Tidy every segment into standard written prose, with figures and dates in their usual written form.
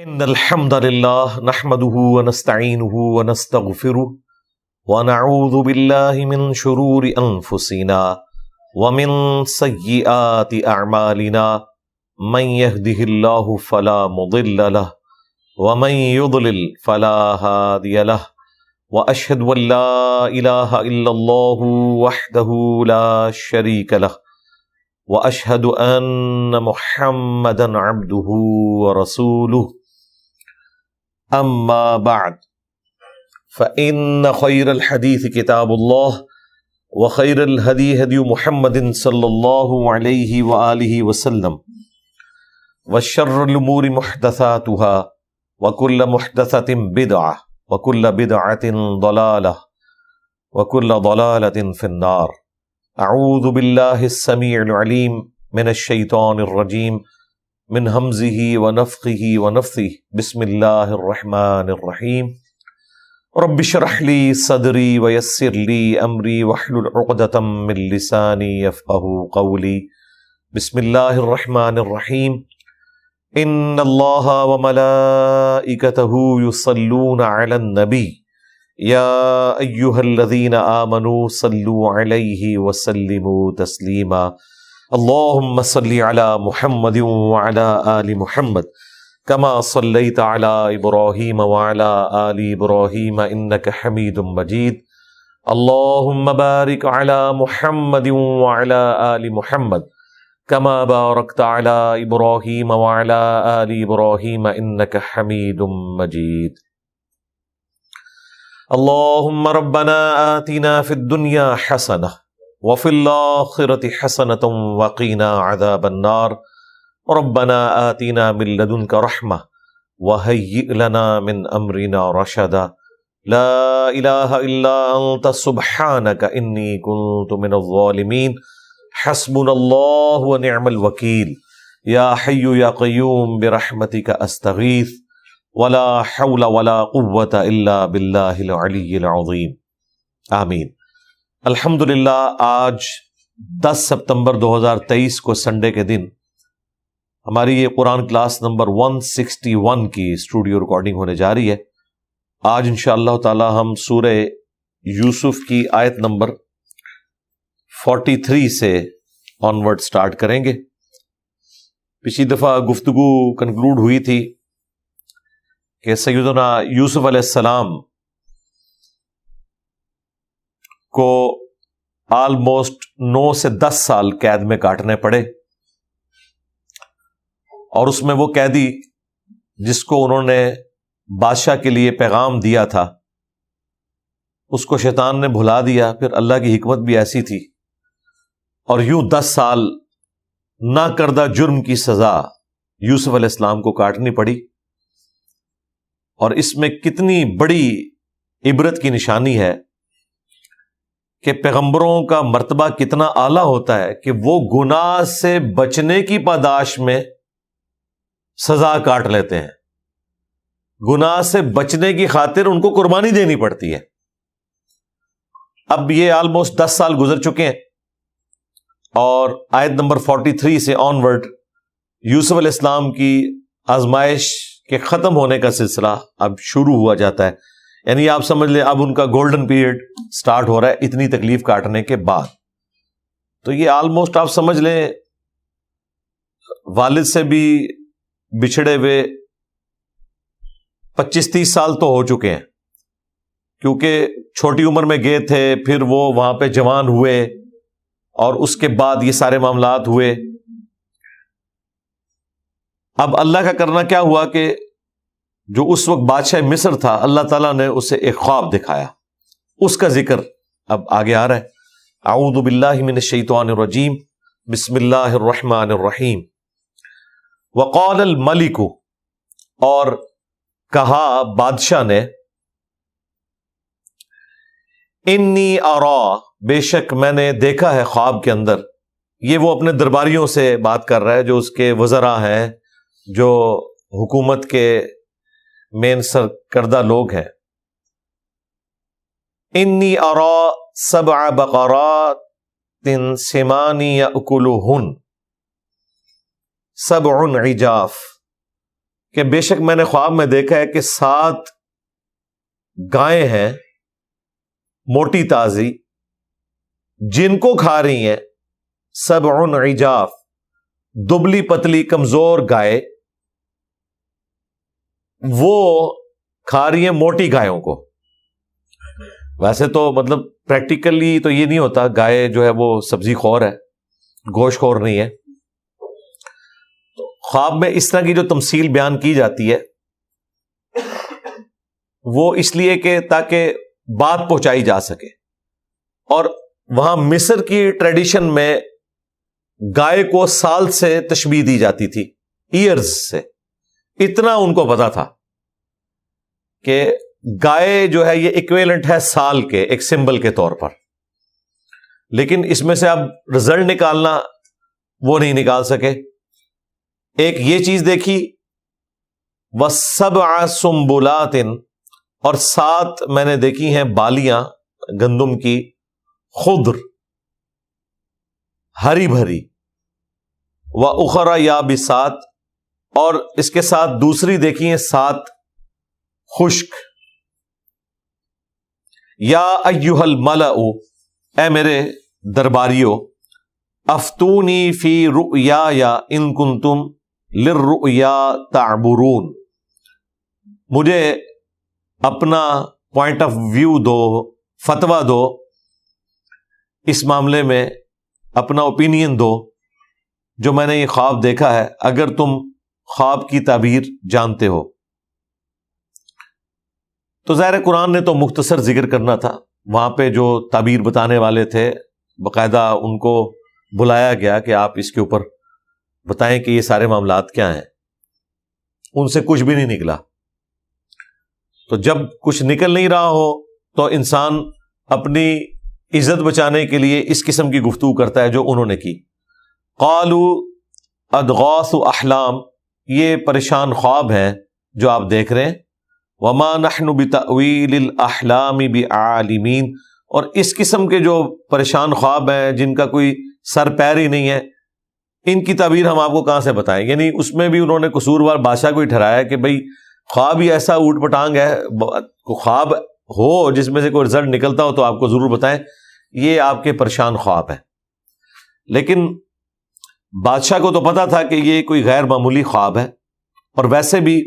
إن الحمد لله نحمده ونستعينه ونستغفره ونعوذ بالله من شرور أنفسنا ومن سيئات أعمالنا من يهده الله فلا مضل له ومن يضلل فلا هادي له وأشهد أن لا إله إلا الله وحده لا شريك له وأشهد أن محمدا عبده ورسوله أما بعد فإن خير الحديث كتاب الله وخير الهدي هدي محمد صلى الله عليه وآله وسلم وشر الأمور محدثاتها وكل محدثة بدعة وكل بدعة ضلالة وكل ضلالة في النار. أعوذ بالله السميع العليم من الشيطان الرجيم من همزه ونفخه ونفثه. بسم الله الرحمن الرحيم. رب اشرح لي صدري ويسر لي أمري واحلل عقدة من لساني يفقهوا قولي. بسم الله الرحمن الرحيم. إن الله وملائكته يصلون على النبي يا أيها الذين آمنوا صلوا عليه وسلموا تسليما. اللهم صل على محمد وعلى آل محمد كما صليت على إبراهيم وعلى آل إبراهيم إنك حميد مجيد. اللهم بارك على محمد وعلى آل محمد كما باركت على إبراهيم وعلى آل إبراهيم إنك حميد مجيد. اللهم ربنا آتنا في الدنيا حسنة وفي الآخرة حسنة وقنا عذاب النار. ربنا آتنا من لدنك رحمة وهيئ لنا من أمرنا رشدا. لا إله إلا أنت سبحانك إني كنت من الظالمين. حسبنا الله ونعم الوكيل. يا حي يا قيوم برحمتك أستغيث ولا حول ولا قوة إلا بالله العلي العظيم. آمین. الحمدللہ آج 10 سپتمبر 2023 کو سنڈے کے دن ہماری یہ قرآن کلاس نمبر 161 کی اسٹوڈیو ریکارڈنگ ہونے جا رہی ہے. آج انشاءاللہ تعالی ہم سورہ یوسف کی آیت نمبر 43 سے آنورڈ سٹارٹ کریں گے. پچھلی دفعہ گفتگو کنکلوڈ ہوئی تھی کہ سیدنا یوسف علیہ السلام کو آلموسٹ 9 سے 10 سال قید میں کاٹنے پڑے، اور اس میں وہ قیدی جس کو انہوں نے بادشاہ کے لیے پیغام دیا تھا اس کو شیطان نے بھلا دیا. پھر اللہ کی حکمت بھی ایسی تھی، اور یوں 10 سال نہ کردہ جرم کی سزا یوسف علیہ السلام کو کاٹنی پڑی. اور اس میں کتنی بڑی عبرت کی نشانی ہے کہ پیغمبروں کا مرتبہ کتنا اعلیٰ ہوتا ہے کہ وہ گناہ سے بچنے کی پاداش میں سزا کاٹ لیتے ہیں. گناہ سے بچنے کی خاطر ان کو قربانی دینی پڑتی ہے. اب یہ آلموسٹ 10 سال گزر چکے ہیں، اور آیت نمبر 43 سے آنورڈ یوسف علیہ السلام کی آزمائش کے ختم ہونے کا سلسلہ اب شروع ہوا جاتا ہے. یعنی آپ سمجھ لیں اب ان کا گولڈن پیریڈ سٹارٹ ہو رہا ہے اتنی تکلیف کاٹنے کے بعد. تو یہ آلموسٹ آپ سمجھ لیں والد سے بھی بچھڑے ہوئے 25-30 سال تو ہو چکے ہیں، کیونکہ چھوٹی عمر میں گئے تھے، پھر وہ وہاں پہ جوان ہوئے، اور اس کے بعد یہ سارے معاملات ہوئے. اب اللہ کا کرنا کیا ہوا کہ جو اس وقت بادشاہ مصر تھا، اللہ تعالیٰ نے اسے ایک خواب دکھایا. اس کا ذکر اب آگے آ رہا ہے. اعوذ باللہ من الشیطان الرجیم. بسم اللہ الرحمن الرحیم. وقال الملک، اور کہا بادشاہ نے، انی ارا، بے شک میں نے دیکھا ہے خواب کے اندر. یہ وہ اپنے درباریوں سے بات کر رہا ہے جو اس کے وزراء ہیں، جو حکومت کے مین سرکردہ لوگ ہیں. انی ارا 7 بقرات سمان یأکلہن 7 عجاف، کہ بے شک میں نے خواب میں دیکھا ہے کہ 7 گائیں ہیں موٹی تازی، جن کو کھا رہی ہیں 7 عجاف، دبلی پتلی کمزور گائے، وہ کھا رہی ہیں موٹی گایوں کو۔ ویسے تو مطلب پریکٹیکلی تو یہ نہیں ہوتا، گائے جو ہے وہ سبزی خور ہے، گوشت خور نہیں ہے۔ تو خواب میں اس طرح کی جو تمثیل بیان کی جاتی ہے وہ اس لیے کہ تاکہ بات پہنچائی جا سکے، اور وہاں مصر کی ٹریڈیشن میں گائے کو سال سے تشبیہ دی جاتی تھی، ایئرز سے، اتنا ان کو پتا تھا کہ گائے جو ہے یہ ایکویلنٹ ہے سال کے، ایک سمبل کے طور پر، لیکن اس میں سے اب رزلٹ نکالنا وہ نہیں نکال سکے۔ ایک یہ چیز دیکھی، وَسَبْعَ سُنبُلَاتٍ، اور 7 میں نے دیکھی ہیں بالیاں گندم کی، خضر ہری بھری، وَأُخَرَ يَابِسَاتٍ، اور اس کے ساتھ دوسری دیکھی ہیں 7 خشک۔ یا ایھا الملأ، اے میرے درباریو، افتونی فی رؤیایا ان کنتم للرؤیا تعبرون، مجھے اپنا پوائنٹ آف ویو دو، فتویٰ دو اس معاملے میں، اپنا اوپینین دو جو میں نے یہ خواب دیکھا ہے، اگر تم خواب کی تعبیر جانتے ہو۔ تو ظاہر قرآن نے تو مختصر ذکر کرنا تھا، وہاں پہ جو تعبیر بتانے والے تھے باقاعدہ ان کو بلایا گیا کہ آپ اس کے اوپر بتائیں کہ یہ سارے معاملات کیا ہیں، ان سے کچھ بھی نہیں نکلا۔ تو جب کچھ نکل نہیں رہا ہو تو انسان اپنی عزت بچانے کے لیے اس قسم کی گفتگو کرتا ہے جو انہوں نے کی۔ قالوا اضغاث احلام، یہ پریشان خواب ہیں جو آپ دیکھ رہے ہیں، وما نحن بتأویل الاحلام بعالمین، اور اس قسم کے جو پریشان خواب ہیں جن کا کوئی سر پیر ہی نہیں ہے، ان کی تعبیر ہم آپ کو کہاں سے بتائیں۔ یعنی اس میں بھی انہوں نے قصوروار بادشاہ کو ہی ٹھہرایا کہ بھئی خواب ہی ایسا اوٹ پٹانگ ہے، خواب ہو جس میں سے کوئی رزلٹ نکلتا ہو تو آپ کو ضرور بتائیں، یہ آپ کے پریشان خواب ہیں۔ لیکن بادشاہ کو تو پتا تھا کہ یہ کوئی غیر معمولی خواب ہے، اور ویسے بھی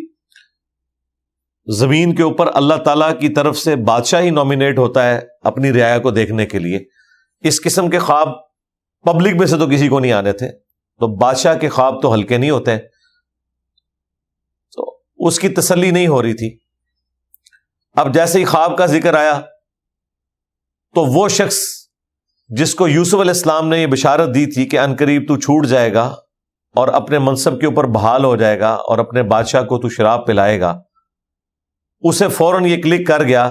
زمین کے اوپر اللہ تعالیٰ کی طرف سے بادشاہ ہی نومینیٹ ہوتا ہے اپنی رعایا کو دیکھنے کے لیے، اس قسم کے خواب پبلک میں سے تو کسی کو نہیں آنے تھے، تو بادشاہ کے خواب تو ہلکے نہیں ہوتے، تو اس کی تسلی نہیں ہو رہی تھی۔ اب جیسے ہی خواب کا ذکر آیا تو وہ شخص جس کو یوسف علیہ السلام نے یہ بشارت دی تھی کہ عنقریب تو چھوٹ جائے گا اور اپنے منصب کے اوپر بحال ہو جائے گا اور اپنے بادشاہ کو تو شراب پلائے گا، اسے فوراً یہ کلک کر گیا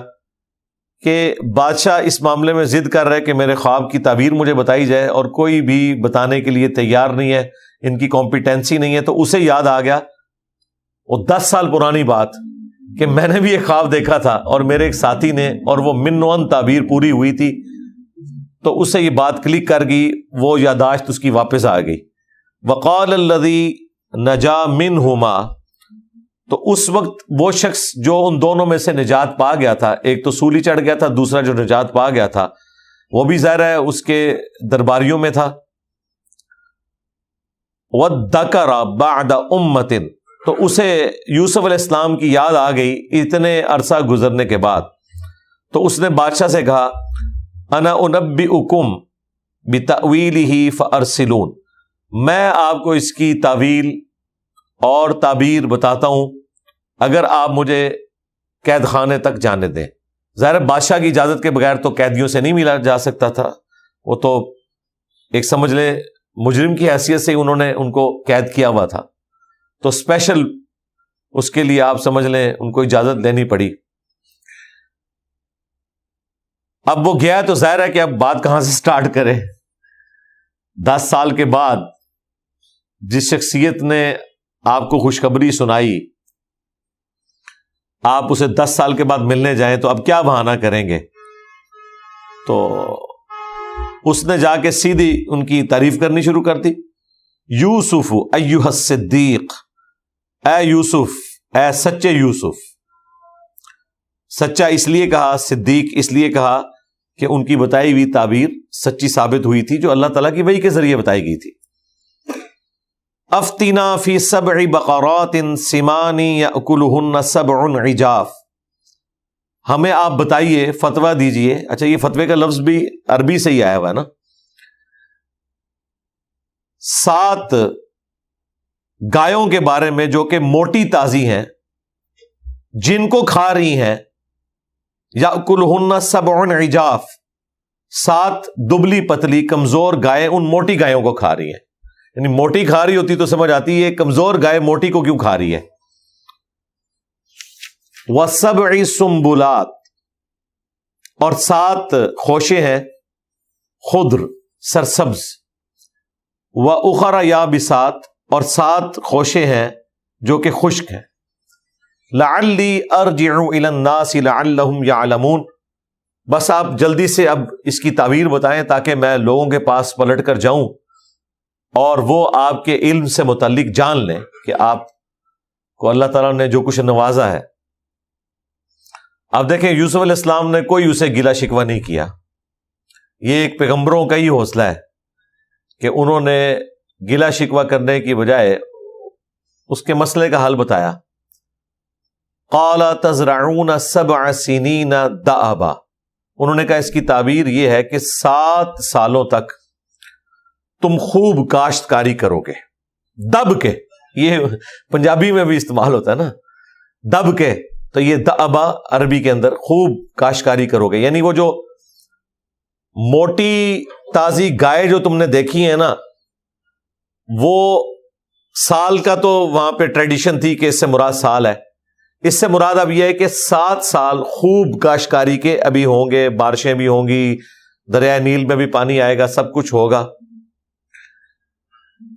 کہ بادشاہ اس معاملے میں ضد کر رہے کہ میرے خواب کی تعبیر مجھے بتائی جائے، اور کوئی بھی بتانے کے لیے تیار نہیں ہے، ان کی کمپیٹنسی نہیں ہے۔ تو اسے یاد آ گیا وہ 10 سال پرانی بات کہ میں نے بھی ایک خواب دیکھا تھا اور میرے ایک ساتھی نے، اور وہ من و ان تعبیر پوری ہوئی تھی، تو اسے یہ بات کلک کر گئی، وہ یاداشت اس کی واپس آ گئی۔ وقال الذی نجا منہما، تو اس وقت وہ شخص جو ان دونوں میں سے نجات پا گیا تھا، ایک تو سولی چڑھ گیا تھا، دوسرا جو نجات پا گیا تھا وہ بھی ظاہر ہے اس کے درباریوں میں تھا، وَذَّكَرَ بَعْدَ أُمَّةٍ، تو اسے یوسف علیہ السلام کی یاد آ گئی اتنے عرصہ گزرنے کے بعد، تو اس نے بادشاہ سے کہا انا انبئکم بتأویلہ فارسلون، میں آپ کو اس کی تعویل اور تعبیر بتاتا ہوں اگر آپ مجھے قید خانے تک جانے دیں۔ ظاہر بادشاہ کی اجازت کے بغیر تو قیدیوں سے نہیں ملا جا سکتا تھا، وہ تو ایک سمجھ لیں مجرم کی حیثیت سے انہوں نے ان کو قید کیا ہوا تھا، تو اسپیشل اس کے لیے آپ سمجھ لیں ان کو اجازت لینی پڑی۔ اب وہ گیا تو ظاہر ہے کہ اب بات کہاں سے سٹارٹ کرے۔ 10 سال کے بعد جس شخصیت نے آپ کو خوشخبری سنائی، آپ اسے 10 سال کے بعد ملنے جائیں تو اب کیا بہانہ کریں گے؟ تو اس نے جا کے سیدھی ان کی تعریف کرنی شروع کر دی۔ یوسف ایھا الصدیق، اے یوسف اے سچے یوسف. سچا اس لیے کہا، صدیق اس لیے کہا کہ ان کی بتائی ہوئی تعبیر سچی ثابت ہوئی تھی جو اللہ تعالیٰ کی وحی کے ذریعے بتائی گئی تھی. افتنا فی 7 بقرات سمان یأکلہن 7 عجاف. ہمیں آپ بتائیے، فتویٰ دیجئے. اچھا، یہ فتوے کا لفظ بھی عربی سے ہی آیا ہوا ہے نا. 7 گایوں کے بارے میں جو کہ موٹی تازی ہیں، جن کو کھا رہی ہیں. یأکلہن 7 عجاف، 7 دبلی پتلی کمزور گائے ان موٹی گایوں کو کھا رہی ہیں. یعنی موٹی کھا رہی ہوتی تو سمجھ آتی ہے کمزور گائے موٹی کو کیوں کھا رہی ہے. وَسَبْعِ سُنبُلَاتٍ، اور 7 خوشے ہیں خضر سرسبز. وَأُخَرَ يَابِسَاتٍ، اور 7 خوشے ہیں جو کہ خشک ہیں. لَعَلِّي أَرْجِعُ إِلَى النَّاسِ لَعَلَّهُمْ يَعْلَمُونَ. بس آپ جلدی سے اب اس کی تعبیر بتائیں تاکہ میں لوگوں کے پاس پلٹ کر جاؤں اور وہ آپ کے علم سے متعلق جان لیں کہ آپ کو اللہ تعالیٰ نے جو کچھ نوازا ہے. آپ دیکھیں یوسف علیہ السلام نے کوئی اسے گلا شکوہ نہیں کیا. یہ ایک پیغمبروں کا ہی حوصلہ ہے کہ انہوں نے گلا شکوہ کرنے کی بجائے اس کے مسئلے کا حل بتایا. قال تزرعون 7 سنین دأبا. انہوں نے کہا اس کی تعبیر یہ ہے کہ 7 سالوں تک تم خوب کاشتکاری کرو گے. دب کے، یہ پنجابی میں بھی استعمال ہوتا ہے نا، دب کے. تو یہ دأبا عربی کے اندر خوب کاشتکاری کرو گے. یعنی وہ جو موٹی تازی گائے جو تم نے دیکھی ہے نا، وہ سال کا تو وہاں پہ ٹریڈیشن تھی کہ اس سے مراد سال ہے. اس سے مراد اب یہ ہے کہ 7 سال خوب کاشتکاری کے ابھی ہوں گے، بارشیں بھی ہوں گی، دریائے نیل میں بھی پانی آئے گا، سب کچھ ہوگا.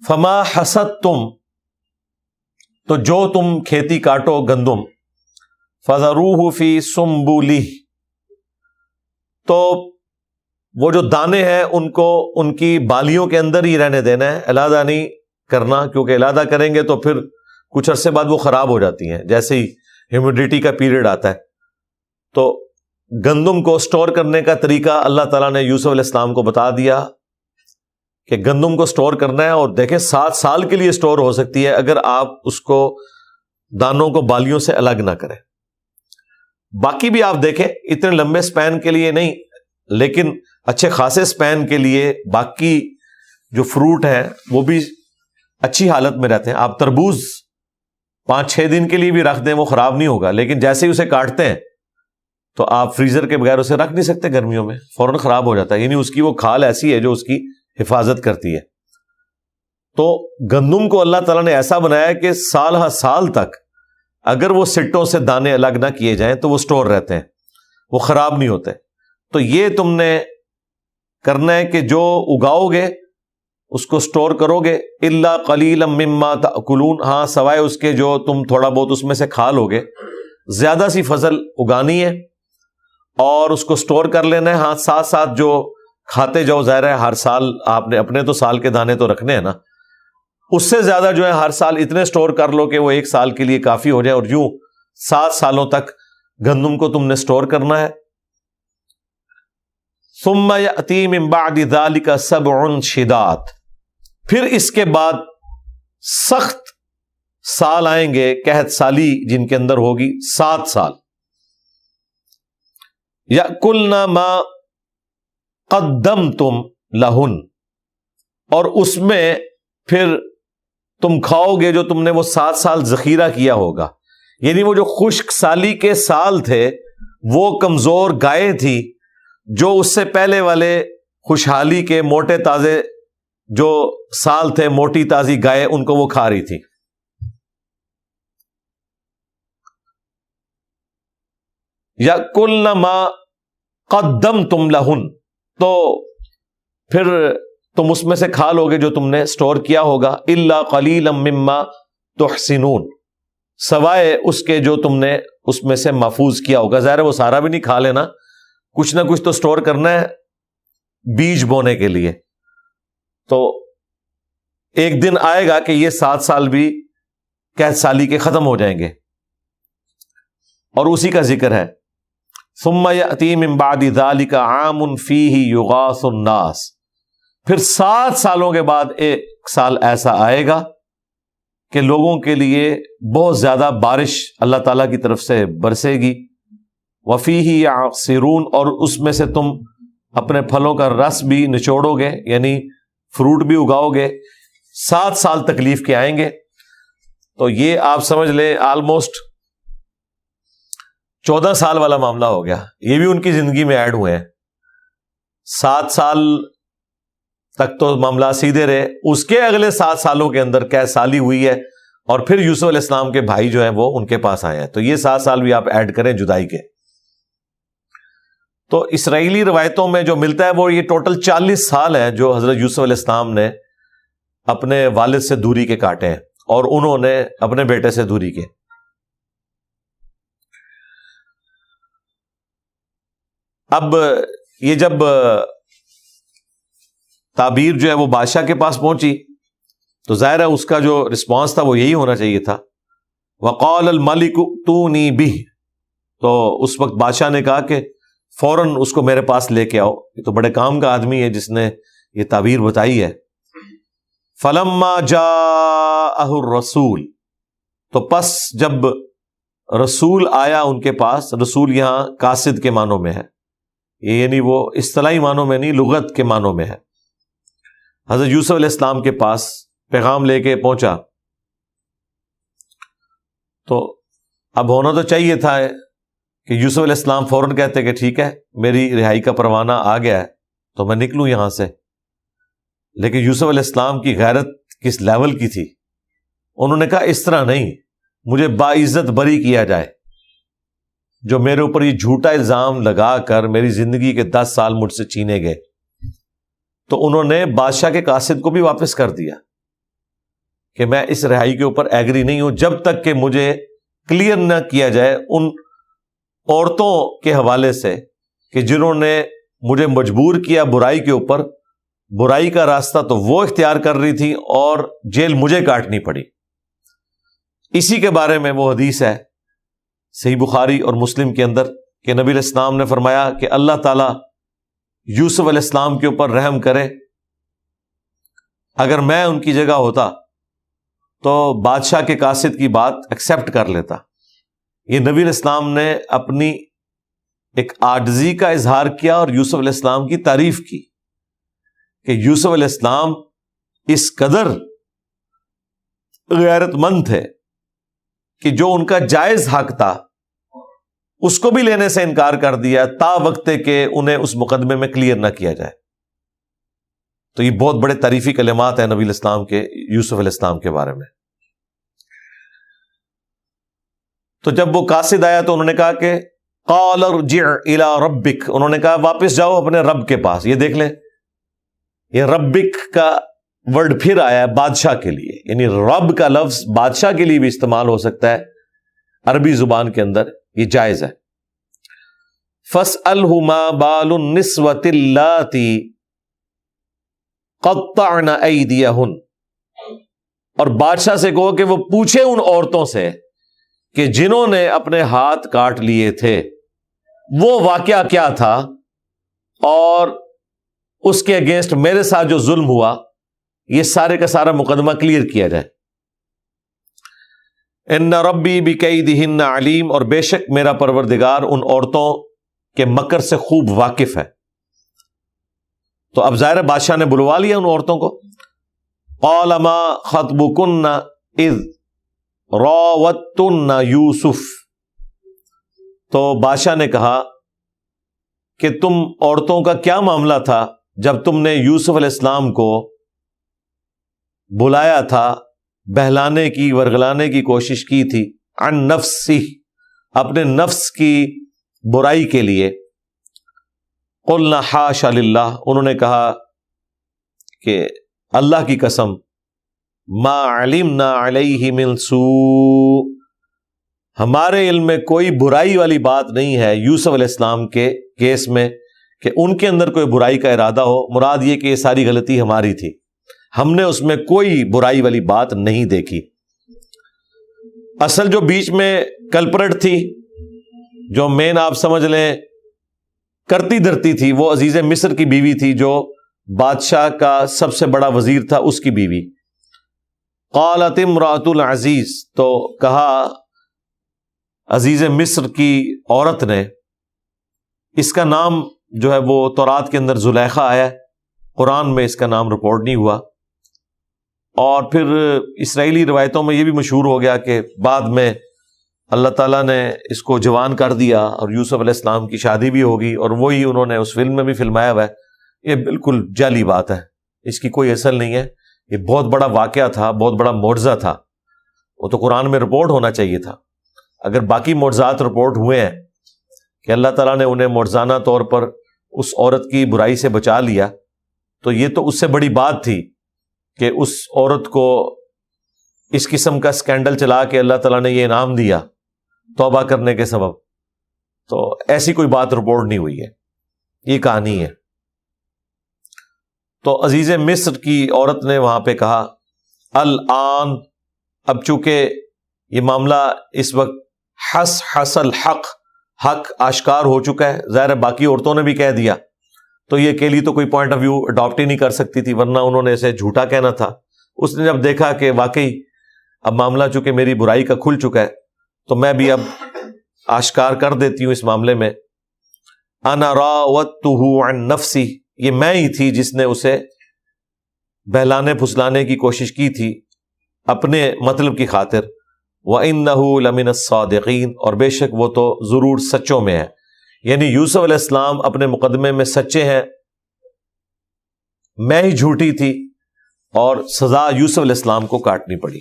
فما حصدتم، تو جو تم کھیتی کاٹو گندم، فذروہ فی سنبلہ، تو وہ جو دانے ہیں ان کو ان کی بالیوں کے اندر ہی رہنے دینا ہے، علیحدہ نہیں کرنا، کیونکہ علیحدہ کریں گے تو پھر کچھ عرصے بعد وہ خراب ہو جاتی ہیں جیسے ہی ہیومیڈیٹی کا پیریڈ آتا ہے. تو گندم کو سٹور کرنے کا طریقہ اللہ تعالیٰ نے یوسف علیہ السلام کو بتا دیا کہ گندم کو سٹور کرنا ہے. اور دیکھیں 7 سال کے لیے سٹور ہو سکتی ہے اگر آپ اس کو دانوں کو بالیوں سے الگ نہ کریں. باقی بھی آپ دیکھیں اتنے لمبے سپین کے لیے نہیں، لیکن اچھے خاصے سپین کے لیے باقی جو فروٹ ہیں وہ بھی اچھی حالت میں رہتے ہیں. آپ تربوز 5-6 دن کے لیے بھی رکھ دیں وہ خراب نہیں ہوگا، لیکن جیسے ہی اسے کاٹتے ہیں تو آپ فریزر کے بغیر اسے رکھ نہیں سکتے، گرمیوں میں فوراً خراب ہو جاتا ہے. یعنی اس کی وہ کھال ایسی ہے جو اس کی حفاظت کرتی ہے. تو گندم کو اللہ تعالیٰ نے ایسا بنایا کہ سال ہر سال تک اگر وہ سٹوں سے دانے الگ نہ کیے جائیں تو وہ سٹور رہتے ہیں، وہ خراب نہیں ہوتے. تو یہ تم نے کرنا ہے کہ جو اگاؤ گے اس کو سٹور کرو گے. الا قلیلا مما تاکلون، ہاں سوائے اس کے جو تم تھوڑا بہت اس میں سے کھا لو گے. زیادہ سی فصل اگانی ہے اور اس کو سٹور کر لینا ہے. ہاں ساتھ ساتھ جو کھاتے جاؤ، ظاہر ہے ہر سال آپ نے اپنے تو سال کے دانے تو رکھنے ہیں نا، اس سے زیادہ جو ہے ہر سال اتنے سٹور کر لو کہ وہ 1 سال کے لیے کافی ہو جائے. اور یوں 7 سالوں تک گندم کو تم نے سٹور کرنا ہے. ثم یأتی من بعد ذلک 7 شداد، پھر اس کے بعد سخت سال آئیں گے، قحط سالی جن کے اندر ہوگی 7 سال. یأکلن ما قدمتم لہن، اور اس میں پھر تم کھاؤ گے جو تم نے وہ 7 سال ذخیرہ کیا ہوگا. یعنی وہ جو خشک سالی کے سال تھے وہ کمزور گائے تھی جو اس سے پہلے والے خوشحالی کے موٹے تازے جو سال تھے، موٹی تازی گائے، ان کو وہ کھا رہی تھی. یأکلن ما قدمتم لہن، تو پھر تم اس میں سے کھا لو گے جو تم نے سٹور کیا ہوگا. الا قلیلا مما تحسنون، سوائے اس کے جو تم نے اس میں سے محفوظ کیا ہوگا. ظاہر ہے وہ سارا بھی نہیں کھا لینا، کچھ نہ کچھ تو سٹور کرنا ہے بیج بونے کے لیے. تو ایک دن آئے گا کہ یہ 7 سال بھی قحط سالی کے ختم ہو جائیں گے. اور اسی کا ذکر ہے ثم یأتی من بعد ذلک عام فیہ یغاث الناس، پھر 7 سالوں کے بعد ایک سال ایسا آئے گا کہ لوگوں کے لیے بہت زیادہ بارش اللہ تعالیٰ کی طرف سے برسے گی، وفیہ یعصرون، اور اس میں سے تم اپنے پھلوں کا رس بھی نچوڑو گے، یعنی فروٹ بھی اگاؤ گے۔ 7 سال تکلیف کے آئیں گے، تو یہ آپ سمجھ لیں آلموسٹ 14 سال والا معاملہ ہو گیا، یہ بھی ان کی زندگی میں ایڈ ہوئے ہیں۔ 7 سال تک تو معاملہ سیدھے رہے، اس کے اگلے 7 سالوں کے اندر کیا سالی ہوئی ہے، اور پھر یوسف علیہ السلام کے بھائی جو ہیں وہ ان کے پاس آئے ہیں، تو یہ 7 سال بھی آپ ایڈ کریں جدائی کے۔ تو اسرائیلی روایتوں میں جو ملتا ہے وہ یہ ٹوٹل 40 سال ہیں جو حضرت یوسف علیہ السلام نے اپنے والد سے دوری کے کاٹے ہیں، اور انہوں نے اپنے بیٹے سے دوری کے۔ اب یہ جب تعبیر جو ہے وہ بادشاہ کے پاس پہنچی تو ظاہر ہے اس کا جو رسپانس تھا وہ یہی ہونا چاہیے تھا، وقال الملک ائتونی بہ، تو اس وقت بادشاہ نے کہا کہ فوراً اس کو میرے پاس لے کے آؤ، یہ تو بڑے کام کا آدمی ہے جس نے یہ تعبیر بتائی ہے۔ فلما جاءہ الرسول، تو پس جب رسول آیا ان کے پاس، رسول یہاں قاصد کے معنوں میں ہے، یہ یعنی وہ اصطلاحی معنوں میں نہیں، لغت کے معنوں میں ہے۔ حضرت یوسف علیہ السلام کے پاس پیغام لے کے پہنچا، تو اب ہونا تو چاہیے تھا کہ یوسف علیہ السلام فوراً کہتے کہ ٹھیک ہے میری رہائی کا پروانہ آ گیا ہے تو میں نکلوں یہاں سے، لیکن یوسف علیہ السلام کی غیرت کس لیول کی تھی، انہوں نے کہا اس طرح نہیں، مجھے باعزت بری کیا جائے، جو میرے اوپر یہ جھوٹا الزام لگا کر میری زندگی کے 10 سال مجھ سے چھینے گئے۔ تو انہوں نے بادشاہ کے قاصد کو بھی واپس کر دیا کہ میں اس رہائی کے اوپر ایگری نہیں ہوں جب تک کہ مجھے کلیئر نہ کیا جائے ان عورتوں کے حوالے سے کہ جنہوں نے مجھے مجبور کیا برائی کے اوپر، برائی کا راستہ تو وہ اختیار کر رہی تھی اور جیل مجھے کاٹنی پڑی۔ اسی کے بارے میں وہ حدیث ہے صحیح بخاری اور مسلم کے اندر کہ نبی علیہ السلام نے فرمایا کہ اللہ تعالیٰ یوسف علیہ السلام کے اوپر رحم کرے، اگر میں ان کی جگہ ہوتا تو بادشاہ کے قاصد کی بات ایکسیپٹ کر لیتا۔ یہ نبی علیہ السلام نے اپنی ایک عاجزی کا اظہار کیا اور یوسف علیہ السلام کی تعریف کی کہ یوسف علیہ السلام اس قدر غیرت مند تھے کہ جو ان کا جائز حق تھا اس کو بھی لینے سے انکار کر دیا تا وقت کہ انہیں اس مقدمے میں کلیئر نہ کیا جائے۔ تو یہ بہت بڑے تعریفی کلمات ہیں نبی علیہ السلام کے یوسف علیہ السلام کے بارے میں۔ تو جب وہ قاصد آیا تو انہوں نے کہا کہ قال ارجع الی ربک، انہوں نے کہا واپس جاؤ اپنے رب کے پاس۔ یہ دیکھ لیں، یہ ربک کا ورڈ پھر آیا ہے بادشاہ کے لیے، یعنی رب کا لفظ بادشاہ کے لیے بھی استعمال ہو سکتا ہے عربی زبان کے اندر، یہ جائز ہے۔ فَاسْأَلْهُ مَا بَالُ النِّسْوَةِ اللَّاتِي قَطَّعْنَ أَيْدِيَهُنَّ، اور بادشاہ سے کہو کہ وہ پوچھے ان عورتوں سے کہ جنہوں نے اپنے ہاتھ کاٹ لیے تھے وہ واقعہ کیا تھا، اور اس کے اگینسٹ میرے ساتھ جو ظلم ہوا یہ سارے کا سارا مقدمہ کلیئر کیا جائے۔ ان ربی بکیدہن علیم، اور بے شک میرا پروردگار ان عورتوں کے مکر سے خوب واقف ہے۔ تو اب ظاہر بادشاہ نے بلوا لیا ان عورتوں کو۔ قال ما خطبکن اذ راوتن یوسف، تو بادشاہ نے کہا کہ تم عورتوں کا کیا معاملہ تھا جب تم نے یوسف علیہ السلام کو بلایا تھا، بہلانے کی ورگلانے کی کوشش کی تھی، عن نفسہ، اپنے نفس کی برائی کے لیے۔ قلنا حاشا للہ، انہوں نے کہا کہ اللہ کی قسم، ما علمنا علیہ من سوء، ہمارے علم میں کوئی برائی والی بات نہیں ہے یوسف علیہ السلام کے کیس میں کہ ان کے اندر کوئی برائی کا ارادہ ہو، مراد یہ کہ یہ ساری غلطی ہماری تھی، ہم نے اس میں کوئی برائی والی بات نہیں دیکھی۔ اصل جو بیچ میں کلپرٹ تھی جو مین آپ سمجھ لیں کرتی دھرتی تھی، وہ عزیز مصر کی بیوی تھی جو بادشاہ کا سب سے بڑا وزیر تھا، اس کی بیوی۔ قالت امرأۃ العزیز، تو کہا عزیز مصر کی عورت نے، اس کا نام جو ہے وہ تورات کے اندر زلیخا آیا، قرآن میں اس کا نام رپورٹ نہیں ہوا، اور پھر اسرائیلی روایتوں میں یہ بھی مشہور ہو گیا کہ بعد میں اللہ تعالیٰ نے اس کو جوان کر دیا اور یوسف علیہ السلام کی شادی بھی ہوگی، اور وہی انہوں نے اس فلم میں بھی فلمایا ہوا ہے۔ یہ بالکل جعلی بات ہے، اس کی کوئی اصل نہیں ہے۔ یہ بہت بڑا واقعہ تھا، بہت بڑا معجزہ تھا، وہ تو قرآن میں رپورٹ ہونا چاہیے تھا۔ اگر باقی معجزات رپورٹ ہوئے ہیں کہ اللہ تعالیٰ نے انہیں معجزانہ طور پر اس عورت کی برائی سے بچا لیا، تو یہ تو اس سے بڑی بات تھی کہ اس عورت کو اس قسم کا سکینڈل چلا کے اللہ تعالیٰ نے یہ انعام دیا توبہ کرنے کے سبب۔ تو ایسی کوئی بات رپورٹ نہیں ہوئی ہے، یہ کہانی ہے۔ تو عزیز مصر کی عورت نے وہاں پہ کہا الآن، اب چونکہ یہ معاملہ اس وقت حس الحق، حق آشکار ہو چکا ہے، ظاہر ہے باقی عورتوں نے بھی کہہ دیا، تو یہ اکیلی تو کوئی پوائنٹ آف ویو اڈاپٹ ہی نہیں کر سکتی تھی، ورنہ انہوں نے اسے جھوٹا کہنا تھا۔ اس نے جب دیکھا کہ واقعی اب معاملہ چونکہ میری برائی کا کھل چکا ہے، تو میں بھی اب آشکار کر دیتی ہوں اس معاملے میں۔ انا راودتہ عن نفسی، یہ میں ہی تھی جس نے اسے بہلانے پھسلانے کی کوشش کی تھی اپنے مطلب کی خاطر۔ وَإِنَّهُ لَمِنَ الصَّادِقِينَ، اور بے شک وہ تو ضرور سچوں میں ہے، یعنی یوسف علیہ السلام اپنے مقدمے میں سچے ہیں، میں ہی جھوٹی تھی، اور سزا یوسف علیہ السلام کو کاٹنی پڑی۔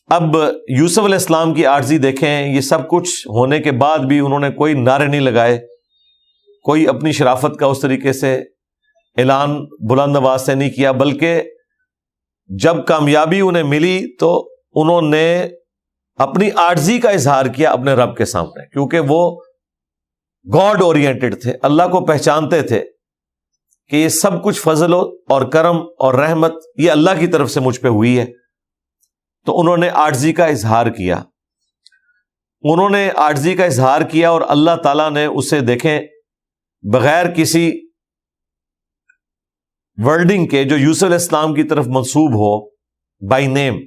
اب یوسف علیہ السلام کی عاجزی دیکھیں، یہ سب کچھ ہونے کے بعد بھی انہوں نے کوئی نعرے نہیں لگائے، کوئی اپنی شرافت کا اس طریقے سے اعلان بلند آواز سے نہیں کیا، بلکہ جب کامیابی انہیں ملی تو انہوں نے اپنی عاجزی کا اظہار کیا اپنے رب کے سامنے، کیونکہ وہ گاڈ اورینٹڈ تھے، اللہ کو پہچانتے تھے کہ یہ سب کچھ فضل اور کرم اور رحمت یہ اللہ کی طرف سے مجھ پہ ہوئی ہے۔ تو انہوں نے عاجزی کا اظہار کیا، انہوں نے عاجزی کا اظہار کیا، اور اللہ تعالیٰ نے اسے دیکھیں بغیر کسی ورڈنگ کے جو یوسف علیہ السلام کی طرف منسوب ہو، بائی نیم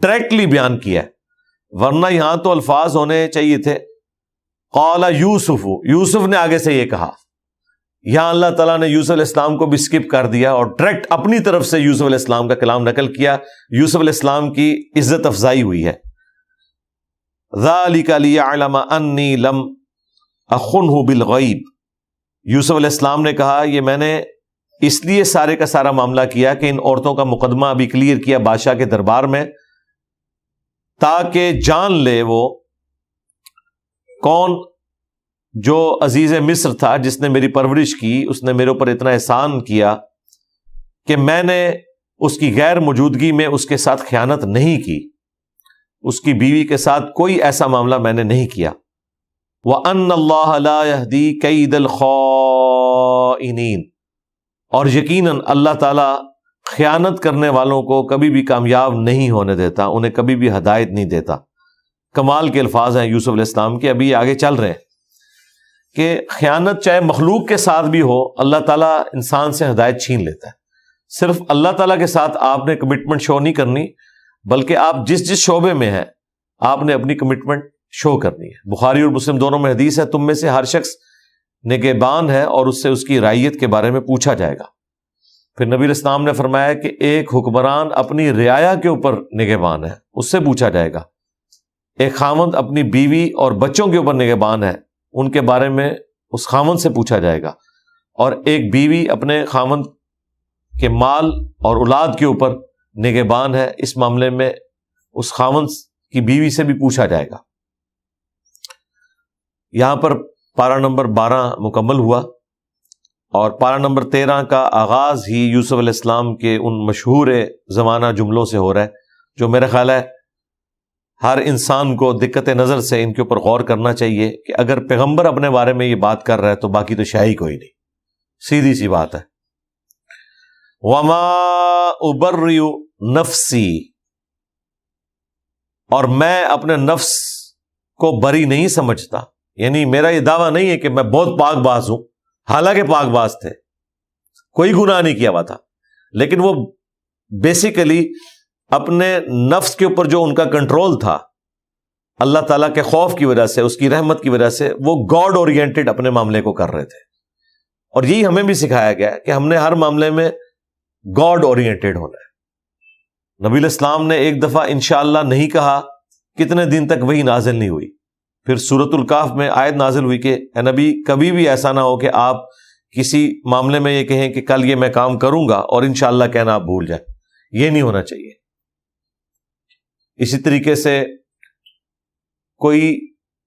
ڈائریکٹلی بیان کیا ہے، ورنہ یہاں تو الفاظ ہونے چاہیے تھے قال یوسف، یوسف نے آگے سے یہ کہا، یہاں اللہ تعالیٰ نے یوسف علیہ السلام کو بھی اسکپ کر دیا اور ڈائریکٹ اپنی طرف سے یوسف علیہ السلام کا کلام نقل کیا۔ یوسف علیہ السلام کی عزت افزائی ہوئی ہے۔ ذالک لیعلم انی لم اخنہ بالغیب، یوسف علیہ السلام نے کہا یہ میں نے اس لیے سارے کا سارا معاملہ کیا کہ ان عورتوں کا مقدمہ ابھی کلیئر کیا بادشاہ کے دربار میں، تاکہ جان لے وہ کون جو عزیز مصر تھا جس نے میری پرورش کی، اس نے میرے اوپر اتنا احسان کیا کہ میں نے اس کی غیر موجودگی میں اس کے ساتھ خیانت نہیں کی، اس کی بیوی کے ساتھ کوئی ایسا معاملہ میں نے نہیں کیا۔ وَأَنَّ اللَّهَ لَا يَهْدِي كَيْدَ الْخَائِنِينَ، اور یقیناً اللہ تعالیٰ خیانت کرنے والوں کو کبھی بھی کامیاب نہیں ہونے دیتا، انہیں کبھی بھی ہدایت نہیں دیتا۔ کمال کے الفاظ ہیں یوسف علیہ السلام کے، ابھی آگے چل رہے ہیں کہ خیانت چاہے مخلوق کے ساتھ بھی ہو، اللہ تعالیٰ انسان سے ہدایت چھین لیتا ہے۔ صرف اللہ تعالیٰ کے ساتھ آپ نے کمٹمنٹ شو نہیں کرنی، بلکہ آپ جس شعبے میں ہیں آپ نے اپنی کمٹمنٹ شو کرنی ہے۔ بخاری اور مسلم دونوں میں حدیث ہے، تم میں سے ہر شخص نگہبان ہے اور اس سے اس کی رعیت کے بارے میں پوچھا جائے گا۔ پھر نبی علیہ السلام نے فرمایا کہ ایک حکمران اپنی رعایا کے اوپر نگہبان ہے، اس سے پوچھا جائے گا۔ ایک خاوند اپنی بیوی اور بچوں کے اوپر نگہبان ہے، ان کے بارے میں اس خاوند سے پوچھا جائے گا۔ اور ایک بیوی اپنے خاوند کے مال اور اولاد کے اوپر نگہبان ہے، اس معاملے میں اس خاوند کی بیوی سے بھی پوچھا جائے گا۔ یہاں پر پارہ نمبر 12 مکمل ہوا، اور پارہ نمبر 13 کا آغاز ہی یوسف علیہ السلام کے ان مشہور زمانہ جملوں سے ہو رہا ہے، جو میرا خیال ہے ہر انسان کو دقت نظر سے ان کے اوپر غور کرنا چاہیے کہ اگر پیغمبر اپنے بارے میں یہ بات کر رہا ہے تو باقی تو شاہی کوئی نہیں، سیدھی سی بات ہے۔ وما ابرئ نفسی، اور میں اپنے نفس کو بری نہیں سمجھتا، یعنی میرا یہ دعویٰ نہیں ہے کہ میں بہت پاک باز ہوں، حالانکہ پاک باز تھے، کوئی گناہ نہیں کیا ہوا تھا، لیکن وہ بیسیکلی اپنے نفس کے اوپر جو ان کا کنٹرول تھا اللہ تعالیٰ کے خوف کی وجہ سے، اس کی رحمت کی وجہ سے، وہ گاڈ اورینٹڈ اپنے معاملے کو کر رہے تھے. اور یہی ہمیں بھی سکھایا گیا ہے کہ ہم نے ہر معاملے میں گاڈ اورینٹڈ ہونا ہے. نبی الاسلام نے ایک دفعہ انشاءاللہ نہیں کہا، کتنے دن تک وہی نازل نہیں ہوئی. پھر سورۃ الکہف میں آیت نازل ہوئی کہ اے نبی کبھی بھی ایسا نہ ہو کہ آپ کسی معاملے میں یہ کہیں کہ کل یہ میں کام کروں گا اور انشاءاللہ کہنا آپ بھول جائیں. یہ نہیں ہونا چاہیے. اسی طریقے سے کوئی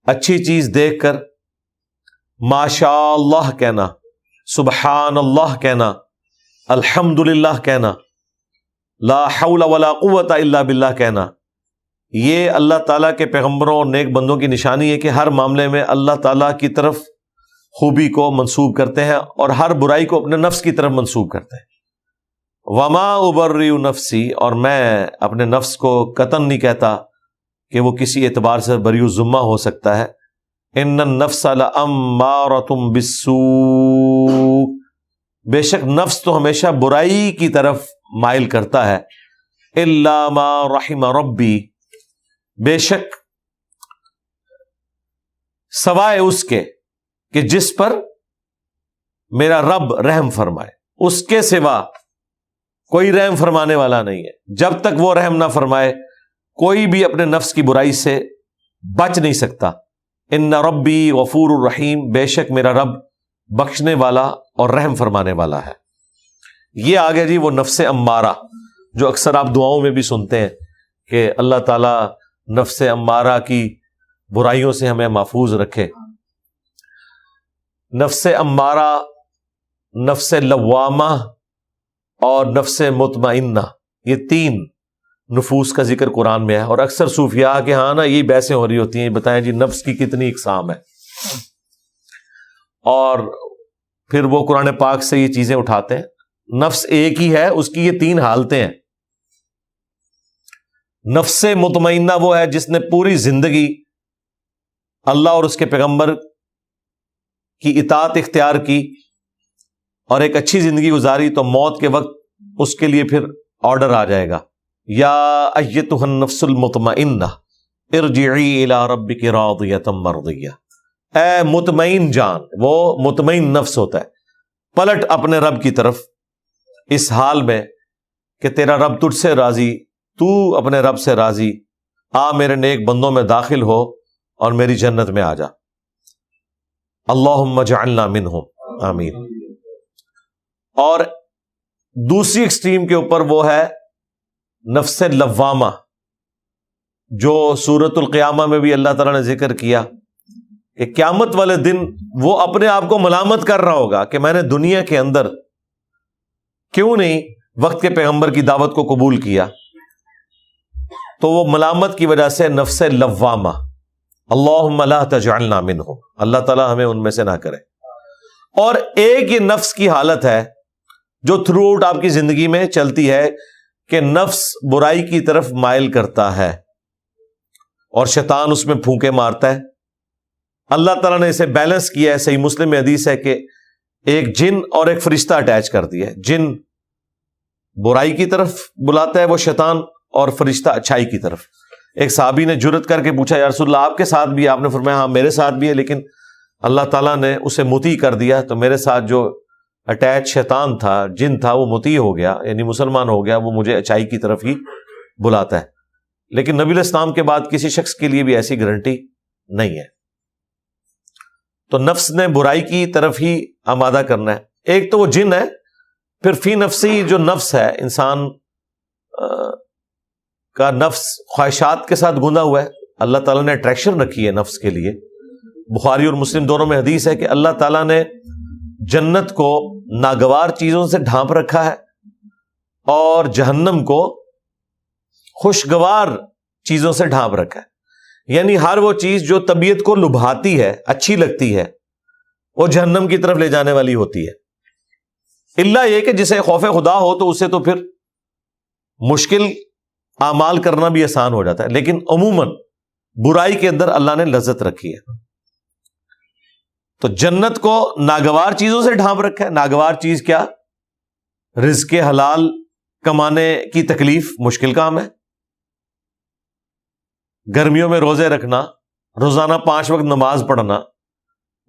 اچھی چیز دیکھ کر ماشاء اللہ کہنا، سبحان اللہ کہنا، الحمدللہ کہنا، لا حول ولا قوت الا باللہ کہنا، یہ اللہ تعالیٰ کے پیغمبروں اور نیک بندوں کی نشانی ہے کہ ہر معاملے میں اللہ تعالیٰ کی طرف خوبی کو منسوب کرتے ہیں اور ہر برائی کو اپنے نفس کی طرف منسوب کرتے ہیں. وما ابرئ نفسی، اور میں اپنے نفس کو قطعاً نہیں کہتا کہ وہ کسی اعتبار سے بری الذمہ ہو سکتا ہے. ان النفس لامارۃ بالسوء، بے شک نفس تو ہمیشہ برائی کی طرف مائل کرتا ہے. الا ما رحم ربی، بے شک سوائے اس کے کہ جس پر میرا رب رحم فرمائے، اس کے سوا کوئی رحم فرمانے والا نہیں ہے. جب تک وہ رحم نہ فرمائے کوئی بھی اپنے نفس کی برائی سے بچ نہیں سکتا. ان ربی غفور الرحیم، بے شک میرا رب بخشنے والا اور رحم فرمانے والا ہے. یہ آگے جی وہ نفس امارہ جو اکثر آپ دعاؤں میں بھی سنتے ہیں کہ اللہ تعالیٰ نفس امارہ کی برائیوں سے ہمیں محفوظ رکھے. نفس امارہ، نفس لوامہ اور نفس مطمئنہ، یہ تین نفوس کا ذکر قرآن میں ہے. اور اکثر صوفیاء کہ ہاں نا یہ بحثیں ہو رہی ہوتی ہیں، بتائیں جی نفس کی کتنی اقسام ہے، اور پھر وہ قرآن پاک سے یہ چیزیں اٹھاتے ہیں. نفس ایک ہی ہے، اس کی یہ تین حالتیں ہیں. نفس مطمئنہ وہ ہے جس نے پوری زندگی اللہ اور اس کے پیغمبر کی اطاعت اختیار کی اور ایک اچھی زندگی گزاری، تو موت کے وقت اس کے لیے پھر آرڈر آ جائے گا، یا ایتھا النفس المطمئنہ ارجعی الی ربک راضیۃ مرضیہ، اے مطمئن جان، وہ مطمئن نفس ہوتا ہے، پلٹ اپنے رب کی طرف اس حال میں کہ تیرا رب تجھ سے راضی، تو اپنے رب سے راضی، آ میرے نیک بندوں میں داخل ہو اور میری جنت میں آ جا. اللہم اجعلنا منہم، آمین. اور دوسری ایکسٹریم کے اوپر وہ ہے نفس لوامہ، جو سورۃ القیامہ میں بھی اللہ تعالیٰ نے ذکر کیا کہ قیامت والے دن وہ اپنے آپ کو ملامت کر رہا ہوگا کہ میں نے دنیا کے اندر کیوں نہیں وقت کے پیغمبر کی دعوت کو قبول کیا. تو وہ ملامت کی وجہ سے نفس لوامہ، اللہم لا تجعلنا منہم، اللہ تعالیٰ ہمیں ان میں سے نہ کرے. اور ایک یہ نفس کی حالت ہے جو تھرو آؤٹ آپ کی زندگی میں چلتی ہے کہ نفس برائی کی طرف مائل کرتا ہے اور شیطان اس میں پھونکے مارتا ہے. اللہ تعالیٰ نے اسے بیلنس کیا ہے. صحیح مسلم میں حدیث ہے کہ ایک جن اور ایک فرشتہ اٹیچ کر دیا ہے. جن برائی کی طرف بلاتا ہے وہ شیطان، اور فرشتہ اچھائی کی طرف. ایک صحابی نے جرت کر کے پوچھا یا رسول اللہ آپ کے ساتھ بھی؟ آپ نے فرمایا ہاں میرے ساتھ بھی ہے، لیکن اللہ تعالیٰ نے اسے مطیع کر دیا، تو میرے ساتھ جو اٹیچ شیطان تھا، جن تھا، وہ مطیع ہو گیا، یعنی مسلمان ہو گیا، وہ مجھے اچھائی کی طرف ہی بلاتا ہے. لیکن نبی علیہ السلام کے بعد کسی شخص کے لیے بھی ایسی گارنٹی نہیں ہے. تو نفس نے برائی کی طرف ہی آمادہ کرنا ہے. ایک تو وہ جن ہے، پھر فی نفسی جو نفس ہے، انسان کا نفس خواہشات کے ساتھ گندا ہوا ہے. اللہ تعالیٰ نے اٹریکشن رکھی ہے نفس کے لیے. بخاری اور مسلم دونوں میں حدیث ہے کہ اللہ تعالیٰ نے جنت کو ناگوار چیزوں سے ڈھانپ رکھا ہے اور جہنم کو خوشگوار چیزوں سے ڈھانپ رکھا ہے. یعنی ہر وہ چیز جو طبیعت کو لبھاتی ہے، اچھی لگتی ہے، وہ جہنم کی طرف لے جانے والی ہوتی ہے. الا یہ کہ جسے خوف خدا ہو تو اسے تو پھر مشکل اعمال کرنا بھی آسان ہو جاتا ہے. لیکن عموماً برائی کے اندر اللہ نے لذت رکھی ہے. تو جنت کو ناگوار چیزوں سے ڈھانپ رکھا ہے. ناگوار چیز کیا؟ رزق حلال کمانے کی تکلیف، مشکل کام ہے. گرمیوں میں روزے رکھنا، روزانہ 5 وقت نماز پڑھنا،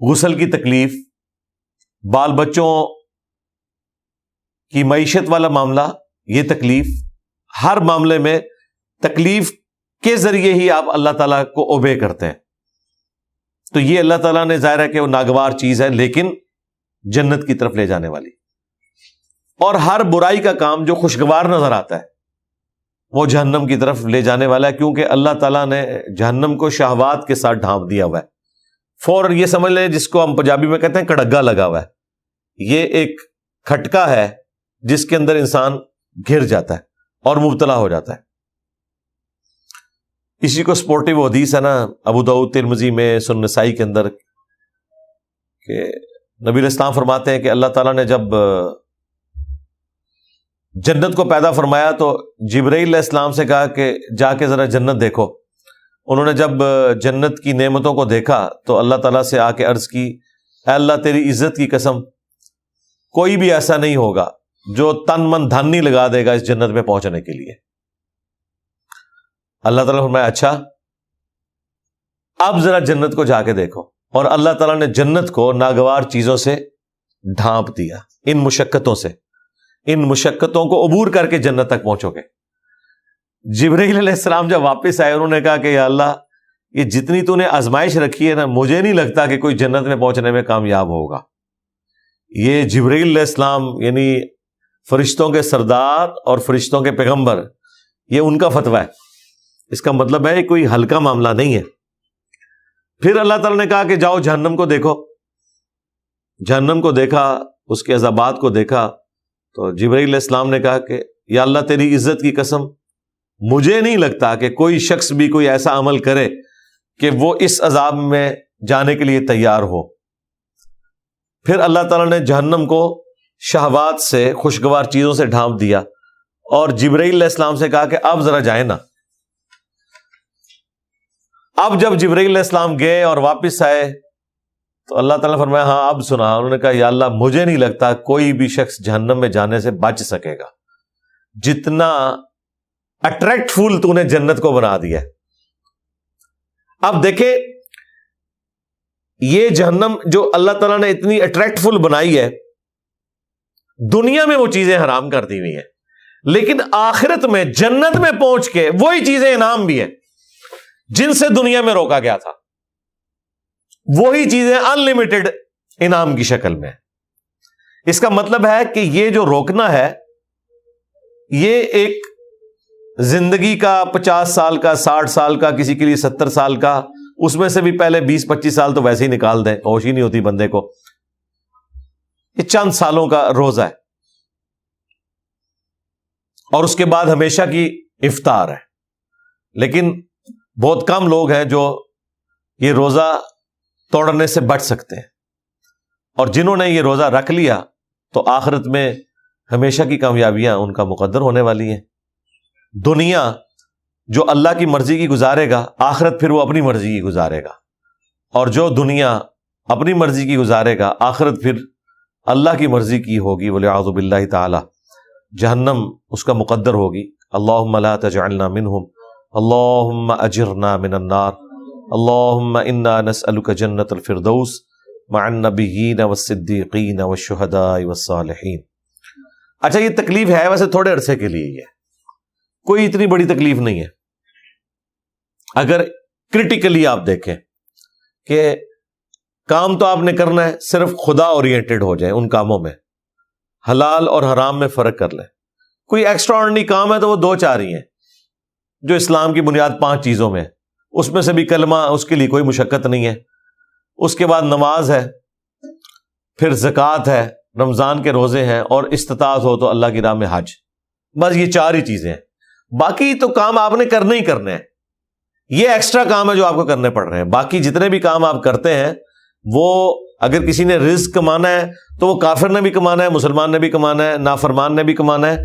غسل کی تکلیف، بال بچوں کی معیشت والا معاملہ، یہ تکلیف، ہر معاملے میں تکلیف کے ذریعے ہی آپ اللہ تعالیٰ کو اوبے کرتے ہیں. تو یہ اللہ تعالیٰ نے ظاہر ہے کہ وہ ناگوار چیز ہے لیکن جنت کی طرف لے جانے والی. اور ہر برائی کا کام جو خوشگوار نظر آتا ہے وہ جہنم کی طرف لے جانے والا ہے، کیونکہ اللہ تعالیٰ نے جہنم کو شہوات کے ساتھ ڈھانپ دیا ہوا ہے. فوراً یہ سمجھ لیں، جس کو ہم پنجابی میں کہتے ہیں کڑگا لگا ہوا ہے. یہ ایک کھٹکا ہے جس کے اندر انسان گر جاتا ہے اور مبتلا ہو جاتا ہے. اسی کو سپورٹیو حدیث ہے نا ابو داؤد، ترمذی میں، سنن نسائی کے اندر، کہ نبی علیہ السلام فرماتے ہیں کہ اللہ تعالیٰ نے جب جنت کو پیدا فرمایا تو جبرائیل علیہ السلام سے کہا کہ جا کے ذرا جنت دیکھو. انہوں نے جب جنت کی نعمتوں کو دیکھا تو اللہ تعالیٰ سے آ کے عرض کی، اے اللہ تیری عزت کی قسم، کوئی بھی ایسا نہیں ہوگا جو تن من دھن نہیں لگا دے گا اس جنت میں پہنچنے کے لیے. اللہ تعالیٰ فرمایا اچھا اب ذرا جنت کو جا کے دیکھو. اور اللہ تعالیٰ نے جنت کو ناگوار چیزوں سے ڈھانپ دیا. ان مشقتوں سے، ان مشقتوں کو عبور کر کے جنت تک پہنچو گے. جبرائیل علیہ السلام جب واپس آئے، انہوں نے کہا کہ یا اللہ، یہ جتنی تو نے آزمائش رکھی ہے نا، مجھے نہیں لگتا کہ کوئی جنت میں پہنچنے میں کامیاب ہوگا. یہ جبرائیل علیہ السلام یعنی فرشتوں کے سردار اور فرشتوں کے پیغمبر، یہ ان کا فتویٰ ہے. اس کا مطلب ہے کوئی ہلکا معاملہ نہیں ہے. پھر اللہ تعالیٰ نے کہا کہ جاؤ جہنم کو دیکھو. جہنم کو دیکھا، اس کے عذابات کو دیکھا، تو جبرائیل علیہ السلام نے کہا کہ یا اللہ تیری عزت کی قسم، مجھے نہیں لگتا کہ کوئی شخص بھی کوئی ایسا عمل کرے کہ وہ اس عذاب میں جانے کے لیے تیار ہو. پھر اللہ تعالیٰ نے جہنم کو شہوات سے، خوشگوار چیزوں سے ڈھانپ دیا اور جبرائیل علیہ السلام سے کہا کہ اب ذرا جائیں نا. اب جب جبرائیل علیہ السلام گئے اور واپس آئے تو اللہ تعالیٰ نے فرمایا ہاں اب سنا. انہوں نے کہا یا اللہ مجھے نہیں لگتا کوئی بھی شخص جہنم میں جانے سے بچ سکے گا، جتنا اٹریکٹ فل تو نے جنت کو بنا دیا. اب دیکھیں یہ جہنم جو اللہ تعالیٰ نے اتنی اٹریکٹ فل بنائی ہے، دنیا میں وہ چیزیں حرام کر دی ہوئی ہیں، لیکن آخرت میں جنت میں پہنچ کے وہی چیزیں انعام بھی ہیں جن سے دنیا میں روکا گیا تھا. وہی چیزیں انلمیٹڈ انعام کی شکل میں. اس کا مطلب ہے کہ یہ جو روکنا ہے، یہ ایک زندگی کا 50 سال کا، 60 سال کا، کسی کے لیے 70 سال کا، اس میں سے بھی پہلے 20-25 سال تو ویسے ہی نکال دیں، ہوش ہی نہیں ہوتی بندے کو. یہ چند سالوں کا روزہ ہے اور اس کے بعد ہمیشہ کی افطار ہے. لیکن بہت کم لوگ ہیں جو یہ روزہ توڑنے سے بچ سکتے ہیں، اور جنہوں نے یہ روزہ رکھ لیا تو آخرت میں ہمیشہ کی کامیابیاں ان کا مقدر ہونے والی ہیں. دنیا جو اللہ کی مرضی کی گزارے گا، آخرت پھر وہ اپنی مرضی کی گزارے گا. اور جو دنیا اپنی مرضی کی گزارے گا، آخرت پھر اللہ کی مرضی کی ہوگی. والعیاذ باللہ تعالی جہنم اس کا مقدر ہوگی. اللہم لا تجعلنا منہم، اللہم اجرنا من النار، اللہم انا نسألک جنت الفردوس مع النبیین والصدیقین والشہداء والصالحین. اچھا یہ تکلیف ہے ویسے تھوڑے عرصے کے لیے، ہی ہے، کوئی اتنی بڑی تکلیف نہیں ہے. اگر کرٹیکلی آپ دیکھیں کہ کام تو آپ نے کرنا ہے، صرف خدا اورینٹڈ ہو جائیں ان کاموں میں، حلال اور حرام میں فرق کر لیں. کوئی ایکسٹرا آرڈنری کام ہے تو وہ 2-4 ہی ہیں جو اسلام کی بنیاد 5 چیزوں میں، اس میں سے بھی کلمہ، اس کے لیے کوئی مشقت نہیں ہے. اس کے بعد نماز ہے، پھر زکوٰۃ ہے، رمضان کے روزے ہیں، اور استطاعت ہو تو اللہ کی راہ میں حج. بس یہ 4 ہی چیزیں ہیں. باقی تو کام آپ نے کرنے ہی کرنے ہیں. یہ ایکسٹرا کام ہے جو آپ کو کرنے پڑ رہے ہیں. باقی جتنے بھی کام آپ کرتے ہیں وہ اگر کسی نے رزق کمانا ہے تو وہ کافر نے بھی کمانا ہے، مسلمان نے بھی کمانا ہے، نافرمان نے بھی کمانا ہے،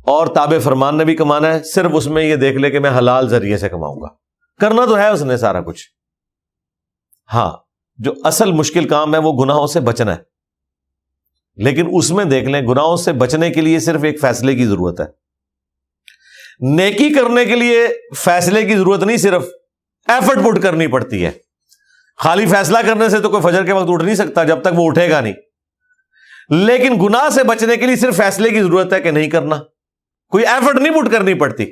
اور تابع فرمان نے بھی کمانا ہے. صرف اس میں یہ دیکھ لے کہ میں حلال ذریعے سے کماؤں گا. کرنا تو ہے اس نے سارا کچھ. ہاں جو اصل مشکل کام ہے وہ گناہوں سے بچنا ہے. لیکن اس میں دیکھ لیں گناہوں سے بچنے کے لیے صرف ایک فیصلے کی ضرورت ہے. نیکی کرنے کے لیے فیصلے کی ضرورت نہیں, صرف ایفرٹ پٹ کرنی پڑتی ہے. خالی فیصلہ کرنے سے تو کوئی فجر کے وقت اٹھ نہیں سکتا جب تک وہ اٹھے گا نہیں. لیکن گناہ سے بچنے کے لیے صرف فیصلے کی ضرورت ہے کہ نہیں کرنا. کوئی ایفرٹ نہیں پٹ کرنی پڑتی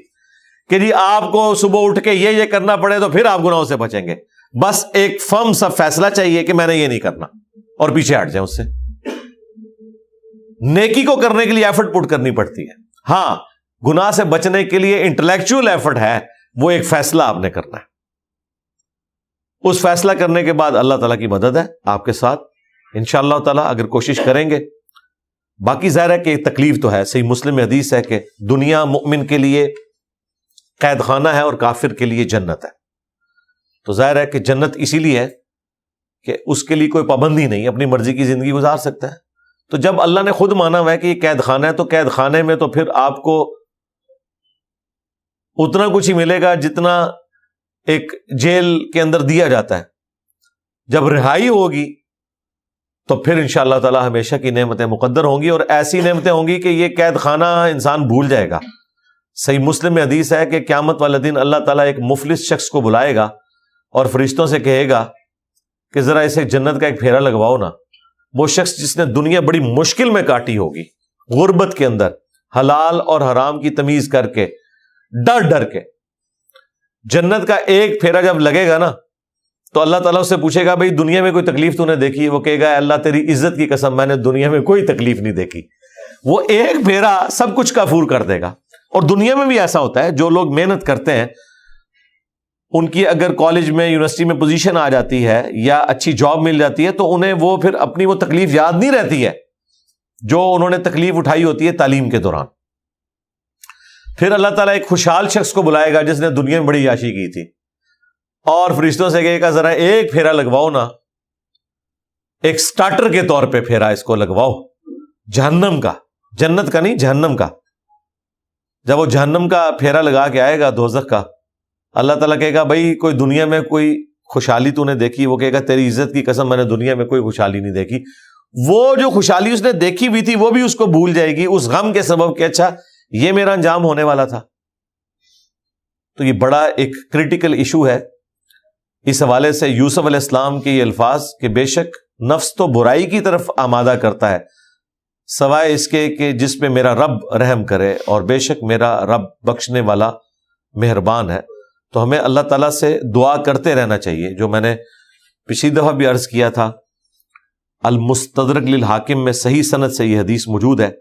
کہ جی آپ کو صبح اٹھ کے یہ کرنا پڑے تو پھر آپ گناہوں سے بچیں گے. بس ایک فرم سا فیصلہ چاہیے کہ میں نے یہ نہیں کرنا, اور پیچھے ہٹ جائیں اس سے. نیکی کو کرنے کے لیے ایفرٹ پٹ کرنی پڑتی ہے. ہاں گناہ سے بچنے کے لیے انٹلیکچوئل ایفرٹ ہے, وہ ایک فیصلہ آپ نے کرنا ہے. اس فیصلہ کرنے کے بعد اللہ تعالیٰ کی مدد ہے آپ کے ساتھ انشاءاللہ تعالیٰ اگر کوشش کریں گے. باقی ظاہر ہے کہ تکلیف تو ہے. صحیح مسلم میں حدیث ہے کہ دنیا مومن کے لیے قید خانہ ہے اور کافر کے لیے جنت ہے. تو ظاہر ہے کہ جنت اسی لیے ہے کہ اس کے لیے کوئی پابندی نہیں, اپنی مرضی کی زندگی گزار سکتا ہے. تو جب اللہ نے خود مانا ہوا ہے کہ یہ قید خانہ ہے, تو قید خانے میں تو پھر آپ کو اتنا کچھ ہی ملے گا جتنا ایک جیل کے اندر دیا جاتا ہے. جب رہائی ہوگی تو پھر انشاءاللہ تعالی ہمیشہ کی نعمتیں مقدر ہوں گی, اور ایسی نعمتیں ہوں گی کہ یہ قید خانہ انسان بھول جائے گا. صحیح مسلم میں حدیث ہے کہ قیامت والے دن اللہ تعالیٰ ایک مفلس شخص کو بلائے گا اور فرشتوں سے کہے گا کہ ذرا اسے جنت کا ایک پھیرا لگواؤ نا. وہ شخص جس نے دنیا بڑی مشکل میں کاٹی ہوگی, غربت کے اندر حلال اور حرام کی تمیز کر کے, ڈر ڈر کے, جنت کا ایک پھیرا جب لگے گا نا تو اللہ تعالیٰ اس سے پوچھے گا بھئی دنیا میں کوئی تکلیف تو نے دیکھی؟ وہ کہے گا اللہ تیری عزت کی قسم میں نے دنیا میں کوئی تکلیف نہیں دیکھی. وہ ایک پھیرا سب کچھ کافور کر دے گا. اور دنیا میں بھی ایسا ہوتا ہے, جو لوگ محنت کرتے ہیں ان کی اگر کالج میں یونیورسٹی میں پوزیشن آ جاتی ہے یا اچھی جاب مل جاتی ہے تو انہیں وہ پھر اپنی وہ تکلیف یاد نہیں رہتی ہے جو انہوں نے تکلیف اٹھائی ہوتی ہے تعلیم کے دوران. پھر اللہ تعالیٰ ایک خوشحال شخص کو بلائے گا جس نے دنیا میں بڑی عیاشی کی تھی, اور فرشتوں سے کہے گا ذرا ایک پھیرا لگواؤ نا, ایک سٹارٹر کے طور پہ پھیرا اس کو لگواؤ جہنم کا, جنت کا نہیں جہنم کا. جب وہ جہنم کا پھیرا لگا کے آئے گا دوزخ کا, اللہ تعالیٰ کہے گا بھائی کوئی دنیا میں کوئی خوشحالی تو نے دیکھی؟ وہ کہے گا تیری عزت کی قسم میں نے دنیا میں کوئی خوشحالی نہیں دیکھی. وہ جو خوشحالی اس نے دیکھی بھی تھی وہ بھی اس کو بھول جائے گی اس غم کے سبب کہ اچھا یہ میرا انجام ہونے والا تھا. تو یہ بڑا ایک کریٹیکل ایشو ہے. اس حوالے سے یوسف علیہ السلام کے یہ الفاظ کہ بے شک نفس تو برائی کی طرف آمادہ کرتا ہے سوائے اس کے کہ جس پہ میرا رب رحم کرے, اور بے شک میرا رب بخشنے والا مہربان ہے. تو ہمیں اللہ تعالیٰ سے دعا کرتے رہنا چاہیے. جو میں نے پچھلی دفعہ بھی عرض کیا تھا, المستدرک للحاکم میں صحیح سند سے یہ حدیث موجود ہے.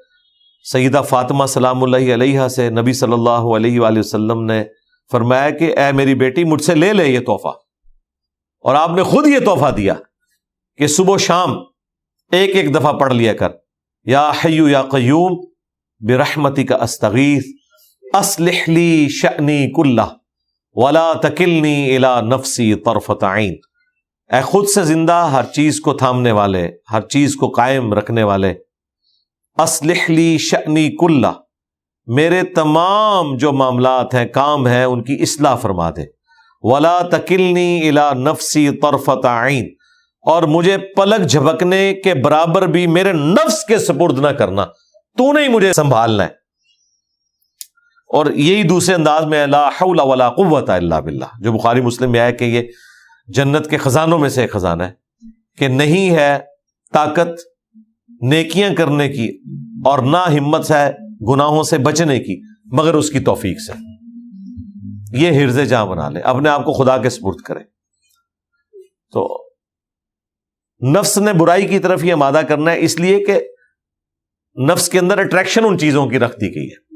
سیدہ فاطمہ سلام اللہ علیہا سے نبی صلی اللہ علیہ وآلہ وسلم نے فرمایا کہ اے میری بیٹی مجھ سے لے لے یہ تحفہ, اور آپ نے خود یہ تحفہ دیا کہ صبح و شام ایک ایک دفعہ پڑھ لیا کر, یا حی یا قیوم برحمتک استغیث اصلح لی شأنی کلہ ولا تکلنی الی نفسی طرفۃ عین. اے خود سے زندہ, ہر چیز کو تھامنے والے, ہر چیز کو قائم رکھنے والے, اصلح لی شأنی کلہ, میرے تمام جو معاملات ہیں کام ہیں ان کی اصلاح فرما دے. ولا تکلنی الی نفسی طرفۃ عین, اور مجھے پلک جھپکنے کے برابر بھی میرے نفس کے سپرد نہ کرنا, تو نے ہی مجھے سنبھالنا ہے. اور یہی دوسرے انداز میں لا حول ولا قوت الا باللہ, جو بخاری مسلم میں آیا کہ یہ جنت کے خزانوں میں سے ایک خزانہ ہے کہ نہیں ہے طاقت نیکیاں کرنے کی اور نہ ہمت ہے گناہوں سے بچنے کی مگر اس کی توفیق سے. یہ حرز جاں بنا لے, اپنے آپ کو خدا کے سپرد کرے. تو نفس نے برائی کی طرف ہی آمادہ کرنا ہے, اس لیے کہ نفس کے اندر اٹریکشن ان چیزوں کی رکھ دی گئی ہے.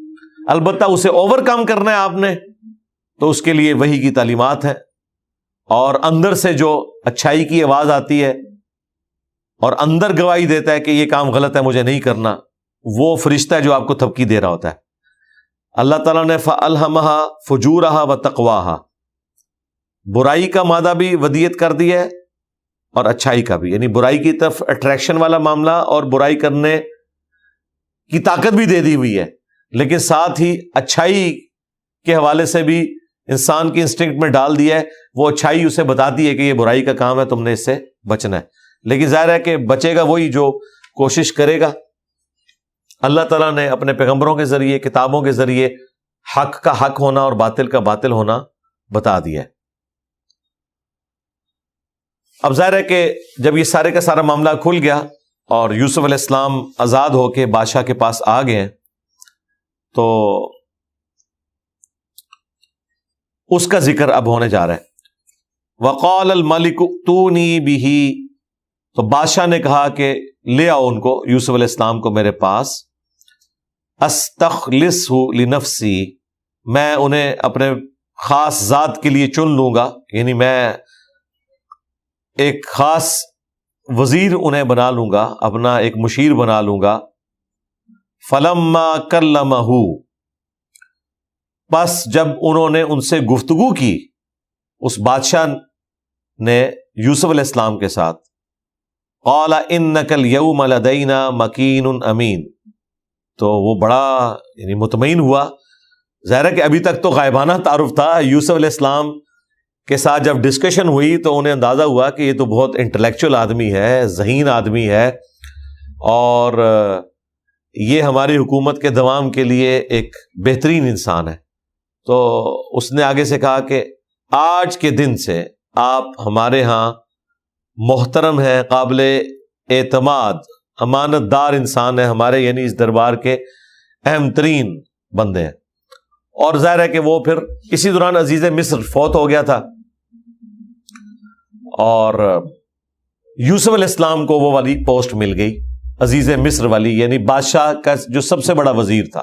البتہ اسے اوور کم کرنا ہے آپ نے, تو اس کے لیے وحی کی تعلیمات ہیں, اور اندر سے جو اچھائی کی آواز آتی ہے اور اندر گواہی دیتا ہے کہ یہ کام غلط ہے مجھے نہیں کرنا, وہ فرشتہ ہے جو آپ کو تھپکی دے رہا ہوتا ہے. اللہ تعالیٰ نے فَأَلْهَمَهَا فُجُورَهَا وَتَقْوَاهَا, برائی کا مادہ بھی ودیت کر دی ہے اور اچھائی کا بھی, یعنی برائی کی طرف اٹریکشن والا معاملہ اور برائی کرنے کی طاقت بھی دے دی ہوئی ہے, لیکن ساتھ ہی اچھائی کے حوالے سے بھی انسان کی انسٹنکٹ میں ڈال دیا ہے، وہ اچھائی اسے بتاتی ہے کہ یہ برائی کا کام ہے، تم نے اس سے بچنا ہے، لیکن ظاہر ہے کہ بچے گا وہی جو کوشش کرے گا۔ اللہ تعالیٰ نے اپنے پیغمبروں کے ذریعے، کتابوں کے ذریعے حق کا حق ہونا اور باطل کا باطل ہونا بتا دیا ہے۔ اب ظاہر ہے کہ جب یہ سارے کا سارا معاملہ کھل گیا اور یوسف علیہ السلام آزاد ہو کے بادشاہ کے پاس آ گئے ہیں، تو اس کا ذکر اب ہونے جا رہا ہے۔ وقال الملک ائتونی بہ، تو بادشاہ نے کہا کہ لے آؤ ان کو، یوسف علیہ السلام کو میرے پاس، استخلصہ لنفسی، میں انہیں اپنے خاص ذات کے لیے چن لوں گا، یعنی میں ایک خاص وزیر انہیں بنا لوں گا، اپنا ایک مشیر بنا لوں گا۔ فلما کلمہ، پس جب انہوں نے ان سے گفتگو کی، اس بادشاہ نے یوسف علیہ السلام کے ساتھ، قال انک الیوم لدینا مکین امین، تو وہ بڑا یعنی مطمئن ہوا۔ ظاہر ہے کہ ابھی تک تو غائبانہ تعارف تھا، یوسف علیہ السلام کے ساتھ جب ڈسکشن ہوئی تو انہیں اندازہ ہوا کہ یہ تو بہت انٹلیکچوئل آدمی ہے، ذہین آدمی ہے، اور یہ ہماری حکومت کے دوام کے لیے ایک بہترین انسان ہے۔ تو اس نے آگے سے کہا کہ آج کے دن سے آپ ہمارے ہاں محترم ہیں، قابل اعتماد، امانت دار انسان ہے، ہمارے یعنی اس دربار کے اہم ترین بندے ہیں۔ اور ظاہر ہے کہ وہ پھر اسی دوران عزیز مصر فوت ہو گیا تھا، اور یوسف علیہ السلام کو وہ والی پوسٹ مل گئی، عزیز مصر والی، یعنی بادشاہ کا جو سب سے بڑا وزیر تھا،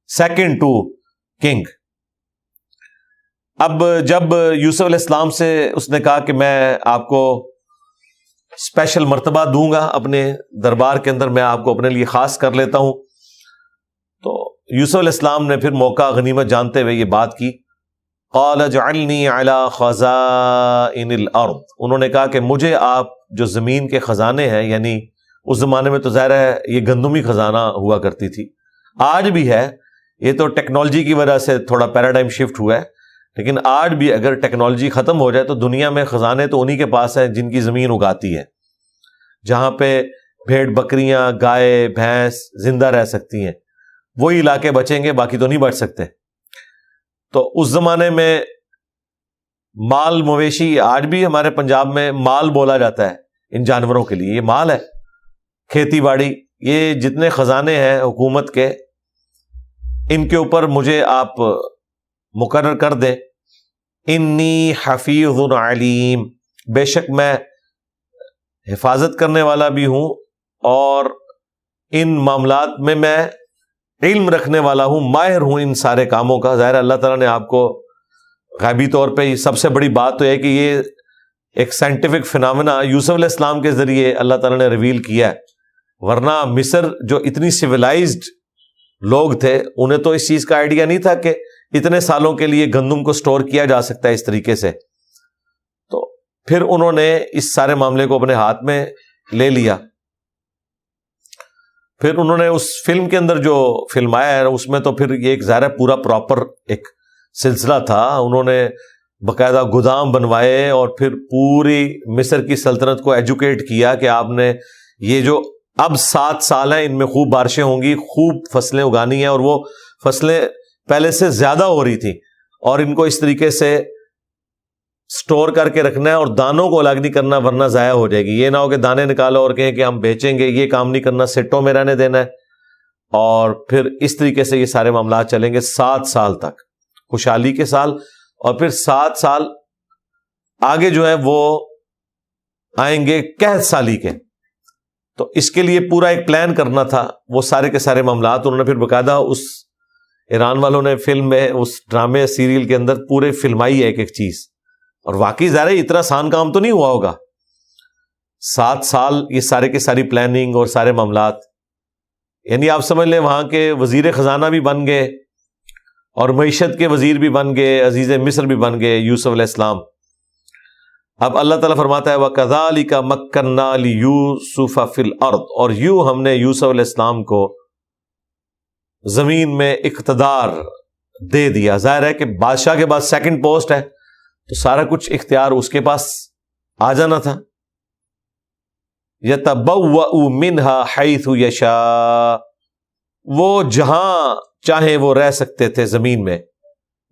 سیکنڈ ٹو کنگ۔ اب جب یوسف علیہ السلام سے اس نے کہا کہ میں آپ کو اسپیشل مرتبہ دوں گا اپنے دربار کے اندر، میں آپ کو اپنے لیے خاص کر لیتا ہوں، تو یوسف علیہ السلام نے پھر موقع غنیمت جانتے ہوئے یہ بات کی۔ قال اجعلنی علی خزائن الارض، انہوں نے کہا کہ مجھے آپ جو زمین کے خزانے ہیں، یعنی اس زمانے میں تو ظاہر ہے یہ گندمی خزانہ ہوا کرتی تھی، آج بھی ہے، یہ تو ٹیکنالوجی کی وجہ سے تھوڑا پیراڈائم شفٹ ہوا ہے، لیکن آج بھی اگر ٹیکنالوجی ختم ہو جائے تو دنیا میں خزانے تو انہی کے پاس ہیں جن کی زمین اگاتی ہے، جہاں پہ بھیڑ بکریاں، گائے بھینس زندہ رہ سکتی ہیں، وہی علاقے بچیں گے، باقی تو نہیں بچ سکتے۔ تو اس زمانے میں مال مویشی، آج بھی ہمارے پنجاب میں مال بولا جاتا ہے ان جانوروں کے لیے، یہ مال ہے، کھیتی باڑی، یہ جتنے خزانے ہیں حکومت کے، ان کے اوپر مجھے آپ مقرر کر دیں۔ انی حفیظ علیم، بے شک میں حفاظت کرنے والا بھی ہوں اور ان معاملات میں میں علم رکھنے والا ہوں، ماہر ہوں ان سارے کاموں کا۔ ظاہر اللہ تعالیٰ نے آپ کو غیبی طور پہ، سب سے بڑی بات تو ہے کہ یہ ایک سائنٹیفک فنامنا یوسف علیہ السلام کے ذریعے اللہ تعالیٰ نے ریویل کیا ہے، ورنہ مصر جو اتنی سویلائزڈ لوگ تھے انہیں تو اس چیز کا آئیڈیا نہیں تھا کہ اتنے سالوں کے لیے گندم کو سٹور کیا جا سکتا ہے اس طریقے سے۔ تو پھر انہوں نے اس سارے معاملے کو اپنے ہاتھ میں لے لیا۔ پھر انہوں نے اس فلم کے اندر جو فلمایا ہے اس میں تو پھر یہ ایک ظاہر پورا پراپر ایک سلسلہ تھا، انہوں نے باقاعدہ گودام بنوائے اور پھر پوری مصر کی سلطنت کو ایجوکیٹ کیا کہ آپ نے یہ جو اب 7 سال ہیں ان میں خوب بارشیں ہوں گی، خوب فصلیں اگانی ہیں، اور وہ فصلیں پہلے سے زیادہ ہو رہی تھی، اور ان کو اس طریقے سے سٹور کر کے رکھنا ہے اور دانوں کو الگ نہیں کرنا ورنہ ضائع ہو جائے گی۔ یہ نہ ہو کہ دانے نکالو اور کہیں کہ ہم بیچیں گے، یہ کام نہیں کرنا، سٹوں میں رہنے دینا ہے، اور پھر اس طریقے سے یہ سارے معاملات چلیں گے 7 سال تک، خوشحالی کے سال، اور پھر 7 سال آگے جو ہے وہ آئیں گے قحط سالی کے۔ تو اس کے لیے پورا ایک پلان کرنا تھا، وہ سارے کے سارے معاملات انہوں نے پھر باقاعدہ اس ایران والوں نے فلم میں، اس ڈرامے سیریل کے اندر پورے فلمائی ہے ایک ایک چیز، اور واقعی ظاہر ہے اتنا آسان کام تو نہیں ہوا ہوگا، 7 سال یہ سارے کے ساری پلاننگ اور سارے معاملات، یعنی آپ سمجھ لیں وہاں کے وزیر خزانہ بھی بن گئے اور معیشت کے وزیر بھی بن گئے، عزیز مصر بھی بن گئے یوسف علیہ السلام۔ اب اللہ تعالیٰ فرماتا ہے وَكَذَلِكَ مَكَّنَّا لِيُوسُفَ فِي الْأَرْضِ، اور یوں ہم نے یوسف علیہ السلام کو زمین میں اقتدار دے دیا. ظاہر ہے کہ بادشاہ کے بعد سیکنڈ پوسٹ ہے تو سارا کچھ اختیار اس کے پاس آ جانا تھا. یتبوأ منہا حیث یشاء، وہ جہاں چاہے وہ رہ سکتے تھے زمین میں.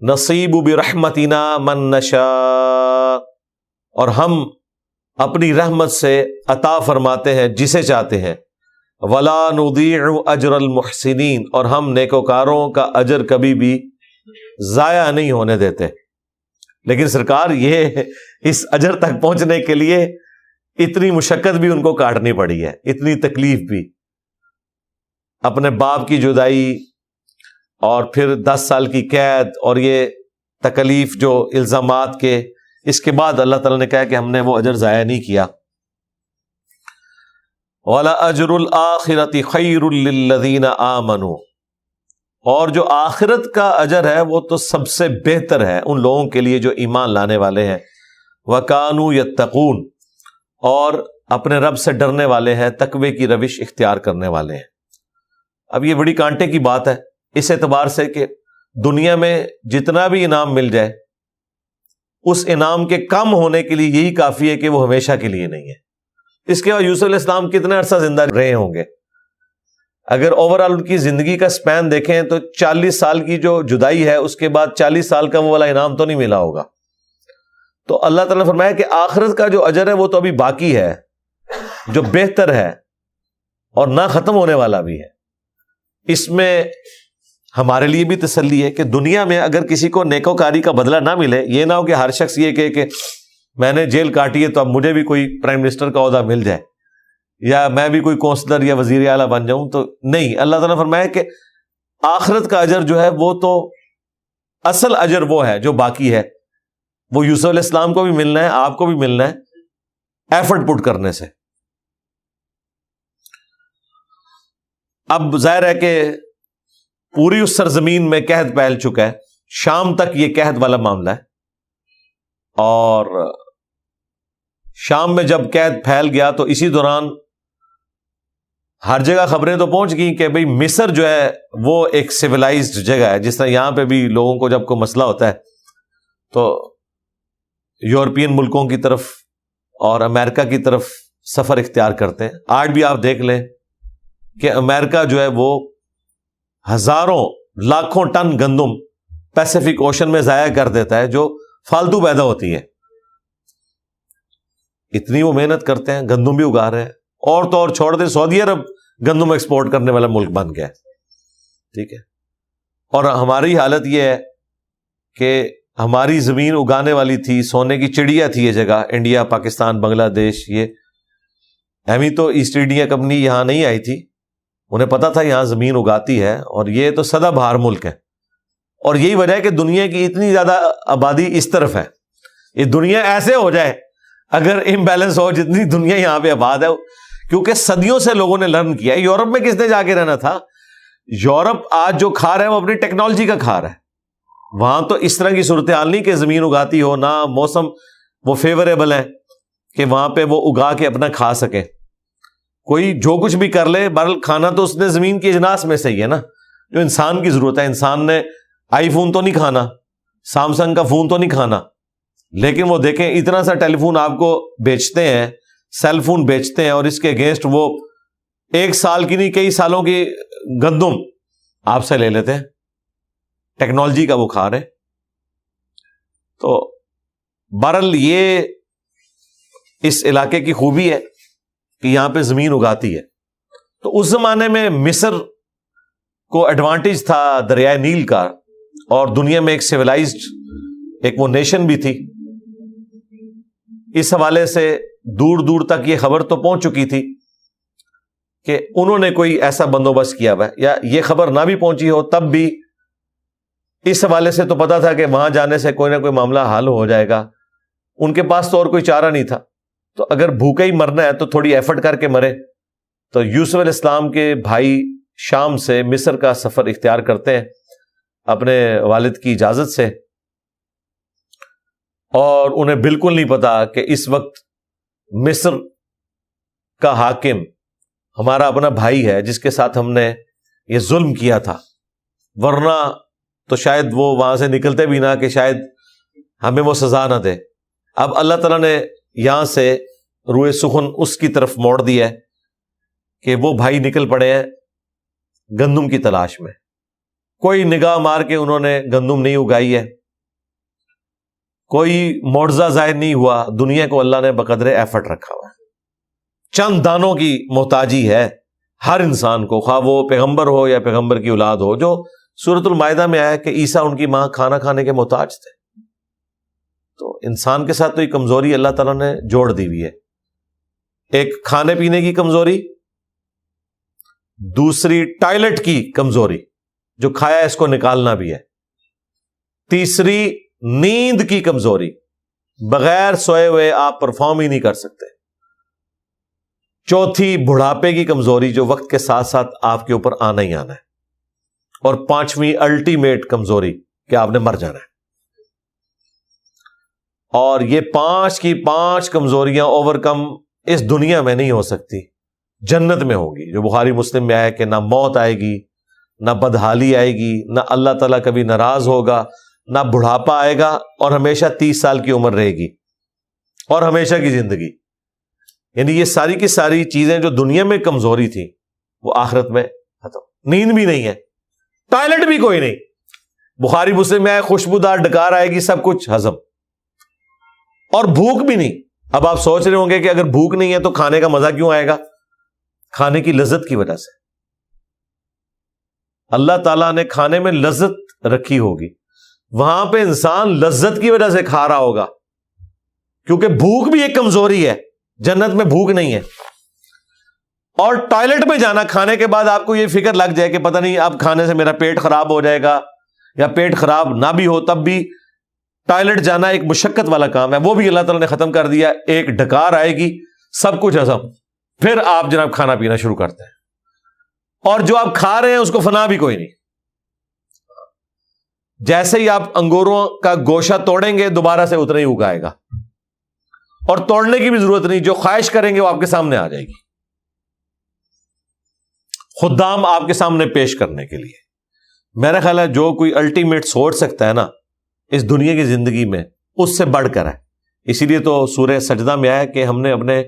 نصیب برحمتنا من نشاء، اور ہم اپنی رحمت سے عطا فرماتے ہیں جسے چاہتے ہیں. ولا نضیع اجر المحسنین، اور ہم نیکوکاروں کا اجر کبھی بھی ضائع نہیں ہونے دیتے. لیکن سرکار یہ اس اجر تک پہنچنے کے لیے اتنی مشقت بھی ان کو کاٹنی پڑی ہے، اتنی تکلیف بھی. اپنے باپ کی جدائی اور پھر 10 سال کی قید اور یہ تکلیف جو الزامات کے، اس کے بعد اللہ تعالیٰ نے کہا کہ ہم نے وہ اجر ضائع نہیں کیا. وَلَأَجْرُ الْآخِرَةِ خَيْرٌ لِّلَّذِينَ آمَنُوا، اور جو آخرت کا اجر ہے وہ تو سب سے بہتر ہے ان لوگوں کے لیے جو ایمان لانے والے ہیں. وَكَانُوا يَتَّقُونَ، اور اپنے رب سے ڈرنے والے ہیں، تقوی کی روش اختیار کرنے والے ہیں. اب یہ بڑی کانٹے کی بات ہے اس اعتبار سے کہ دنیا میں جتنا بھی انعام مل جائے اس انعام کے کم ہونے کے لیے یہی کافی ہے کہ وہ ہمیشہ کے لیے نہیں ہے. اس کے بعد یوسف علیہ السلام کتنے عرصہ زندہ رہے ہوں گے؟ اگر اوورآل ان کی زندگی کا سپین دیکھیں تو 40 سال کی جو جدائی ہے اس کے بعد 40 سال کا وہ والا انعام تو نہیں ملا ہوگا. تو اللہ تعالیٰ نے فرمایا کہ آخرت کا جو اجر ہے وہ تو ابھی باقی ہے، جو بہتر ہے اور نہ ختم ہونے والا بھی ہے. اس میں ہمارے لیے بھی تسلی ہے کہ دنیا میں اگر کسی کو نیکوکاری کا بدلہ نہ ملے، یہ نہ ہو کہ ہر شخص یہ کہے کہ میں نے جیل کاٹی ہے تو اب مجھے بھی کوئی پرائم منسٹر کا عہدہ مل جائے یا میں بھی کوئی کونسلر یا وزیر اعلیٰ بن جاؤں. تو نہیں، اللہ تعالیٰ نے فرمایا کہ آخرت کا اجر جو ہے وہ تو اصل اجر وہ ہے جو باقی ہے، وہ یوسف علیہ السلام کو بھی ملنا ہے، آپ کو بھی ملنا ہے ایفرٹ پٹ کرنے سے. اب ظاہر ہے کہ پوری اس سرزمین میں قحط پھیل چکا ہے، شام تک یہ قحط والا معاملہ ہے. اور شام میں جب قحط پھیل گیا تو اسی دوران ہر جگہ خبریں تو پہنچ گئیں کہ بھئی مصر جو ہے وہ ایک سویلائزڈ جگہ ہے. جس طرح یہاں پہ بھی لوگوں کو جب کوئی مسئلہ ہوتا ہے تو یورپین ملکوں کی طرف اور امریکہ کی طرف سفر اختیار کرتے ہیں. آج بھی آپ دیکھ لیں کہ امریکہ جو ہے وہ ہزاروں لاکھوں ٹن گندم پیسیفک اوشن میں ضائع کر دیتا ہے جو فالتو پیدا ہوتی ہے. اتنی وہ محنت کرتے ہیں، گندم بھی اگا رہے ہیں. اور تو اور چھوڑ دیں، سعودی عرب گندم ایکسپورٹ کرنے والا ملک بن گیا ہے. ٹھیک ہے، اور ہماری حالت یہ ہے کہ ہماری زمین اگانے والی تھی، سونے کی چڑیا تھی یہ جگہ، انڈیا، پاکستان، بنگلہ دیش. یہ ایمی تو ایسٹ انڈیا کمپنی یہاں نہیں آئی تھی، انہیں پتا تھا یہاں زمین اگاتی ہے، اور یہ تو سدا بہار ملک ہے. اور یہی وجہ ہے کہ دنیا کی اتنی زیادہ آبادی اس طرف ہے. یہ دنیا ایسے ہو جائے اگر امبیلنس ہو جتنی دنیا یہاں پہ آباد ہے، کیونکہ صدیوں سے لوگوں نے لرن کیا ہے. یورپ میں کس نے جا کے رہنا تھا؟ یورپ آج جو کھا رہا ہے وہ اپنی ٹیکنالوجی کا کھا رہا ہے. وہاں تو اس طرح کی صورتحال نہیں کہ زمین اگاتی ہو، نہ موسم وہ فیوریبل ہے کہ وہاں پہ وہ اگا کے اپنا کھا سکے. کوئی جو کچھ بھی کر لے، بہرحال کھانا تو اس نے زمین کی اجناس میں سے ہی ہے نا، جو انسان کی ضرورت ہے. انسان نے آئی فون تو نہیں کھانا، سامسنگ کا فون تو نہیں کھانا، لیکن وہ دیکھیں اتنا سا ٹیلی فون آپ کو بیچتے ہیں، سیل فون بیچتے ہیں، اور اس کے اگینسٹ وہ 1 سال کی نہیں کئی سالوں کی گندم آپ سے لے لیتے ہیں. ٹیکنالوجی کا وہ کھا رہے. تو بہرحال یہ اس علاقے کی خوبی ہے کہ یہاں پہ زمین اگاتی ہے. تو اس زمانے میں مصر کو ایڈوانٹیج تھا دریائے نیل کا، اور دنیا میں ایک سویلائزڈ ایک وہ نیشن بھی تھی. اس حوالے سے دور دور تک یہ خبر تو پہنچ چکی تھی کہ انہوں نے کوئی ایسا بندوبست کیا ہوا ہے، یا یہ خبر نہ بھی پہنچی ہو تب بھی اس حوالے سے تو پتا تھا کہ وہاں جانے سے کوئی نہ کوئی معاملہ حل ہو جائے گا. ان کے پاس تو اور کوئی چارہ نہیں تھا. تو اگر بھوکے ہی مرنا ہے تو تھوڑی ایفرٹ کر کے مرے. تو یوسف علیہ السلام کے بھائی شام سے مصر کا سفر اختیار کرتے ہیں اپنے والد کی اجازت سے، اور انہیں بالکل نہیں پتا کہ اس وقت مصر کا حاکم ہمارا اپنا بھائی ہے جس کے ساتھ ہم نے یہ ظلم کیا تھا. ورنہ تو شاید وہ وہاں سے نکلتے بھی نہ کہ شاید ہمیں وہ سزا نہ دے. اب اللہ تعالیٰ نے یہاں سے روئے سخن اس کی طرف موڑ دیا ہے کہ وہ بھائی نکل پڑے ہیں گندم کی تلاش میں. کوئی نگاہ مار کے انہوں نے گندم نہیں اگائی ہے, کوئی معجزہ ظاہر نہیں ہوا, دنیا کو اللہ نے بقدر ایفرٹ رکھا ہوا ہے. چند دانوں کی محتاجی ہے ہر انسان کو, خواہ وہ پیغمبر ہو یا پیغمبر کی اولاد ہو. جو سورۃ المائدہ میں آیا کہ عیسیٰ ان کی ماں کھانا کھانے کے محتاج تھے. تو انسان کے ساتھ تو یہ کمزوری اللہ تعالیٰ نے جوڑ دی ہوئی ہے. ایک کھانے پینے کی کمزوری, دوسری ٹائلٹ کی کمزوری, جو کھایا اس کو نکالنا بھی ہے, تیسری نیند کی کمزوری, بغیر سوئے ہوئے آپ پرفارم ہی نہیں کر سکتے, چوتھی بڑھاپے کی کمزوری جو وقت کے ساتھ ساتھ آپ کے اوپر آنا ہی آنا ہے, اور پانچویں الٹیمیٹ کمزوری کہ آپ نے مر جانا ہے. اور یہ 5 کی 5 کمزوریاں اوور کم اس دنیا میں نہیں ہو سکتی, جنت میں ہوگی. جو بخاری مسلم میں آیا کہ نہ موت آئے گی, نہ بدحالی آئے گی, نہ اللہ تعالیٰ کبھی ناراض ہوگا, نہ بڑھاپا آئے گا, اور ہمیشہ 30 سال کی عمر رہے گی, اور ہمیشہ کی زندگی. یعنی یہ ساری کی ساری چیزیں جو دنیا میں کمزوری تھی وہ آخرت میں ختم. نیند بھی نہیں ہے, ٹائلٹ بھی کوئی نہیں. بخاری مسلم میں آئے خوشبودار ڈکار آئے گی, سب کچھ ہضم, اور بھوک بھی نہیں. اب آپ سوچ رہے ہوں گے کہ اگر بھوک نہیں ہے تو کھانے کا مزہ کیوں آئے گا؟ کھانے کی لذت کی وجہ سے. اللہ تعالیٰ نے کھانے میں لذت رکھی ہوگی, وہاں پہ انسان لذت کی وجہ سے کھا رہا ہوگا, کیونکہ بھوک بھی ایک کمزوری ہے. جنت میں بھوک نہیں ہے. اور ٹائلٹ میں جانا کھانے کے بعد آپ کو یہ فکر لگ جائے کہ پتہ نہیں اب کھانے سے میرا پیٹ خراب ہو جائے گا, یا پیٹ خراب نہ بھی ہو تب بھی ٹائلٹ جانا ایک مشقت والا کام ہے, وہ بھی اللہ تعالیٰ نے ختم کر دیا. ایک ڈکار آئے گی, سب کچھ ہضم, پھر آپ جناب کھانا پینا شروع کرتے ہیں, اور جو آپ کھا رہے ہیں اس کو فنا بھی کوئی نہیں. جیسے ہی آپ انگوروں کا گوشہ توڑیں گے دوبارہ سے اتنا ہی اگائے گا, اور توڑنے کی بھی ضرورت نہیں. جو خواہش کریں گے وہ آپ کے سامنے آ جائے گی, خدام آپ کے سامنے پیش کرنے کے لیے. میرا خیال ہے جو کوئی الٹیمیٹ سوچ سکتا ہے نا اس دنیا کی زندگی میں, اس سے بڑھ کر ہے. اسی لیے تو سورہ سجدہ میں آیا کہ ہم نے اپنے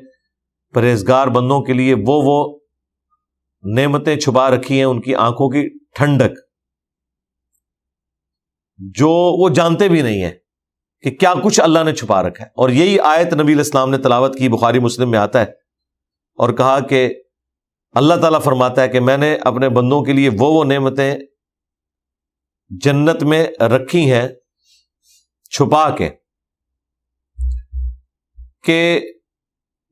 پرہیزگار بندوں کے لیے وہ نعمتیں چھپا رکھی ہیں, ان کی آنکھوں کی ٹھنڈک, جو وہ جانتے بھی نہیں ہیں کہ کیا کچھ اللہ نے چھپا رکھا ہے. اور یہی آیت نبی علیہ السلام نے تلاوت کی, بخاری مسلم میں آتا ہے, اور کہا کہ اللہ تعالیٰ فرماتا ہے کہ میں نے اپنے بندوں کے لیے وہ نعمتیں جنت میں رکھی ہیں چھپا کے, کہ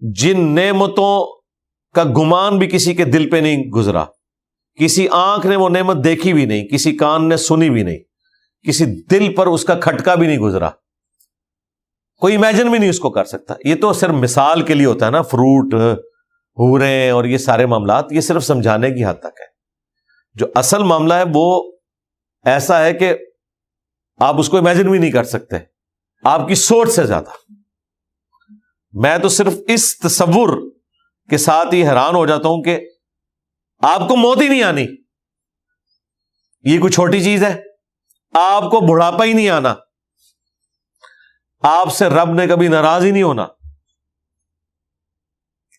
جن نعمتوں کا گمان بھی کسی کے دل پہ نہیں گزرا, کسی آنکھ نے وہ نعمت دیکھی بھی نہیں, کسی کان نے سنی بھی نہیں, کسی دل پر اس کا کھٹکا بھی نہیں گزرا, کوئی امیجن بھی نہیں اس کو کر سکتا. یہ تو صرف مثال کے لیے ہوتا ہے نا, فروٹ, حوریں اور یہ سارے معاملات, یہ صرف سمجھانے کی حد تک ہے. جو اصل معاملہ ہے وہ ایسا ہے کہ آپ اس کو امیجن بھی نہیں کر سکتے, آپ کی سوچ سے زیادہ. میں تو صرف اس تصور کے ساتھ ہی حیران ہو جاتا ہوں کہ آپ کو موت ہی نہیں آنی, یہ کوئی چھوٹی چیز ہے. آپ کو بڑھاپا ہی نہیں آنا, آپ سے رب نے کبھی ناراض ہی نہیں ہونا,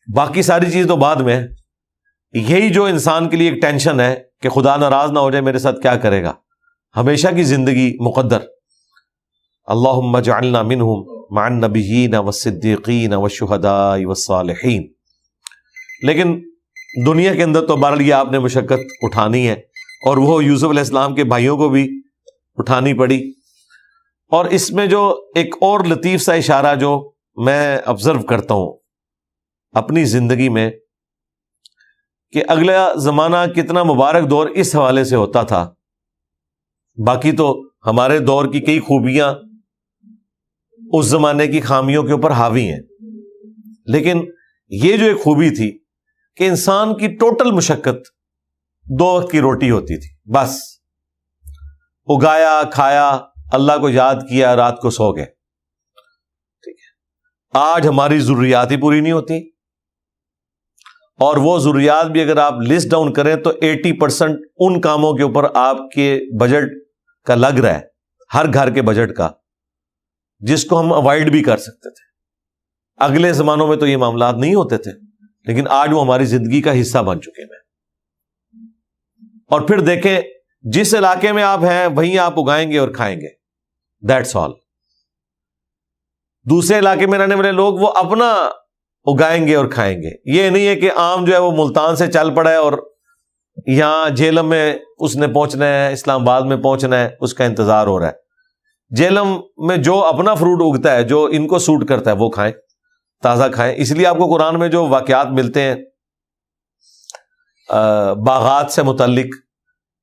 باقی ساری چیز تو بعد میں. یہی جو انسان کے لیے ایک ٹینشن ہے کہ خدا ناراض نہ ہو جائے میرے ساتھ, کیا کرے گا, ہمیشہ کی زندگی مقدر. اللہم اجعلنا منہم مع النبیین والصدیقین والشہداء والصالحین. لیکن دنیا کے اندر تو بہرحال یہ آپ نے مشقت اٹھانی ہے, اور وہ یوسف علیہ السلام کے بھائیوں کو بھی اٹھانی پڑی. اور اس میں جو ایک اور لطیف سا اشارہ جو میں آبزرو کرتا ہوں اپنی زندگی میں, کہ اگلا زمانہ کتنا مبارک دور اس حوالے سے ہوتا تھا. باقی تو ہمارے دور کی کئی خوبیاں اس زمانے کی خامیوں کے اوپر حاوی ہیں, لیکن یہ جو ایک خوبی تھی کہ انسان کی ٹوٹل مشقت 2 وقت کی روٹی ہوتی تھی, بس اگایا, کھایا, اللہ کو یاد کیا, رات کو سو گئے. ٹھیک ہے, آج ہماری ضروریات ہی پوری نہیں ہوتی, اور وہ ضروریات بھی اگر آپ لسٹ ڈاؤن کریں تو 80% ان کاموں کے اوپر آپ کے بجٹ کا لگ رہا ہے، ہر گھر کے بجٹ کا، جس کو ہم اوائڈ بھی کر سکتے تھے۔ اگلے زمانوں میں تو یہ معاملات نہیں ہوتے تھے، لیکن آج وہ ہماری زندگی کا حصہ بن چکے ہیں۔ اور پھر دیکھیں جس علاقے میں آپ ہیں وہیں آپ اگائیں گے اور کھائیں گے، دیٹس آل۔ دوسرے علاقے میں رہنے والے لوگ وہ اپنا اگائیں گے اور کھائیں گے۔ یہ نہیں ہے کہ عام جو ہے وہ ملتان سے چل پڑا ہے اور یہاں جہلم میں اس نے پہنچنا ہے، اسلام آباد میں پہنچنا ہے، اس کا انتظار ہو رہا ہے۔ جہلم میں جو اپنا فروٹ اگتا ہے، جو ان کو سوٹ کرتا ہے، وہ کھائیں، تازہ کھائیں۔ اس لیے آپ کو قرآن میں جو واقعات ملتے ہیں باغات سے متعلق،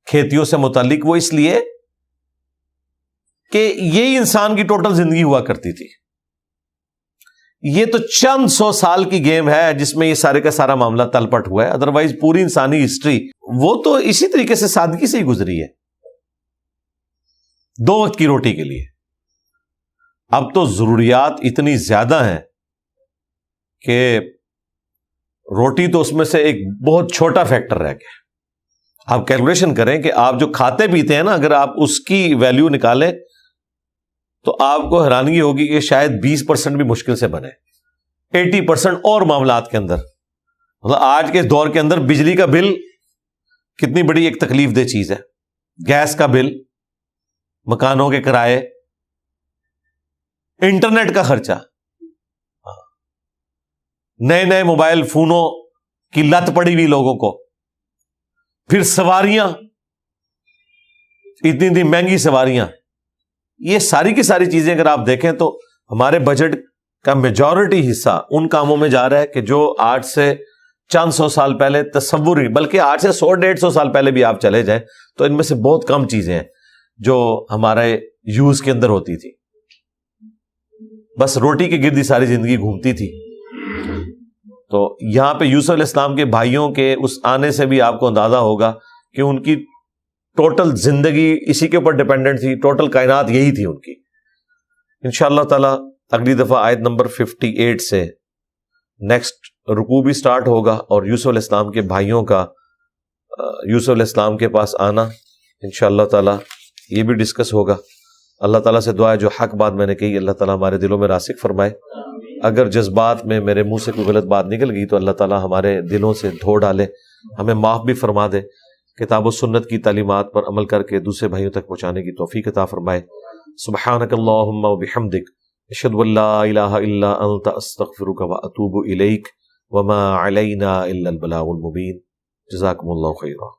کھیتیوں سے متعلق، وہ اس لیے کہ یہی انسان کی ٹوٹل زندگی ہوا کرتی تھی۔ یہ تو چند سو سال کی گیم ہے جس میں یہ سارے کا سارا معاملہ تل پٹ ہوا ہے، ادروائز پوری انسانی ہسٹری وہ تو اسی طریقے سے سادگی سے ہی گزری ہے، 2 وقت کی روٹی کے لیے۔ اب تو ضروریات اتنی زیادہ ہیں کہ روٹی تو اس میں سے ایک بہت چھوٹا فیکٹر رہ گیا۔ آپ کیلکولیشن کریں کہ آپ جو کھاتے پیتے ہیں نا، اگر آپ اس کی ویلیو نکالیں تو آپ کو حیرانگی ہوگی کہ شاید 20% بھی مشکل سے بنے، 80% اور معاملات کے اندر۔ مطلب آج کے دور کے اندر بجلی کا بل کتنی بڑی ایک تکلیف دہ چیز ہے، گیس کا بل، مکانوں کے کرائے، انٹرنیٹ کا خرچہ، نئے نئے موبائل فونوں کی لت پڑی ہوئی لوگوں کو، پھر سواریاں، اتنی اتنی مہنگی سواریاں۔ یہ ساری کی ساری چیزیں اگر آپ دیکھیں تو ہمارے بجٹ کا میجورٹی حصہ ان کاموں میں جا رہا ہے کہ جو آج سے چند سو سال پہلے تصور ہی، بلکہ آج سے 100-150 سال پہلے بھی آپ چلے جائیں تو ان میں سے بہت کم چیزیں ہیں جو ہمارے یوز کے اندر ہوتی تھی۔ بس روٹی کے گرد ہی ساری زندگی گھومتی تھی۔ تو یہاں پہ یوسف علیہ السلام کے بھائیوں کے اس آنے سے بھی آپ کو اندازہ ہوگا کہ ان کی ٹوٹل زندگی اسی کے اوپر ڈیپینڈنٹ تھی، ٹوٹل کائنات یہی تھی ان کی۔ انشاءاللہ تعالیٰ اگلی دفعہ آیت نمبر 58 سے نیکسٹ رکوع بھی سٹارٹ ہوگا، اور یوسف علیہ السلام کے بھائیوں کا یوسف علیہ السلام کے پاس آنا انشاءاللہ تعالیٰ یہ بھی ڈسکس ہوگا۔ اللہ تعالیٰ سے دعا ہے جو حق بات میں نے کہی اللہ تعالیٰ ہمارے دلوں میں راسخ فرمائے۔ اگر جذبات میں میرے منہ سے کوئی غلط بات نکل گئی تو اللہ تعالیٰ ہمارے دلوں سے دھو ڈالے، ہمیں معاف بھی فرما دے، کتاب و سنت کی تعلیمات پر عمل کر کے دوسرے بھائیوں تک پہنچانے کی توفیق عطا فرمائے۔ سبحانک اللہم و بحمدک، اشہد ان لا الہ الا انت، استغفرک و اتوب الیک، وما علینا الا البلاغ المبین۔ جزاکم اللہ خیرا۔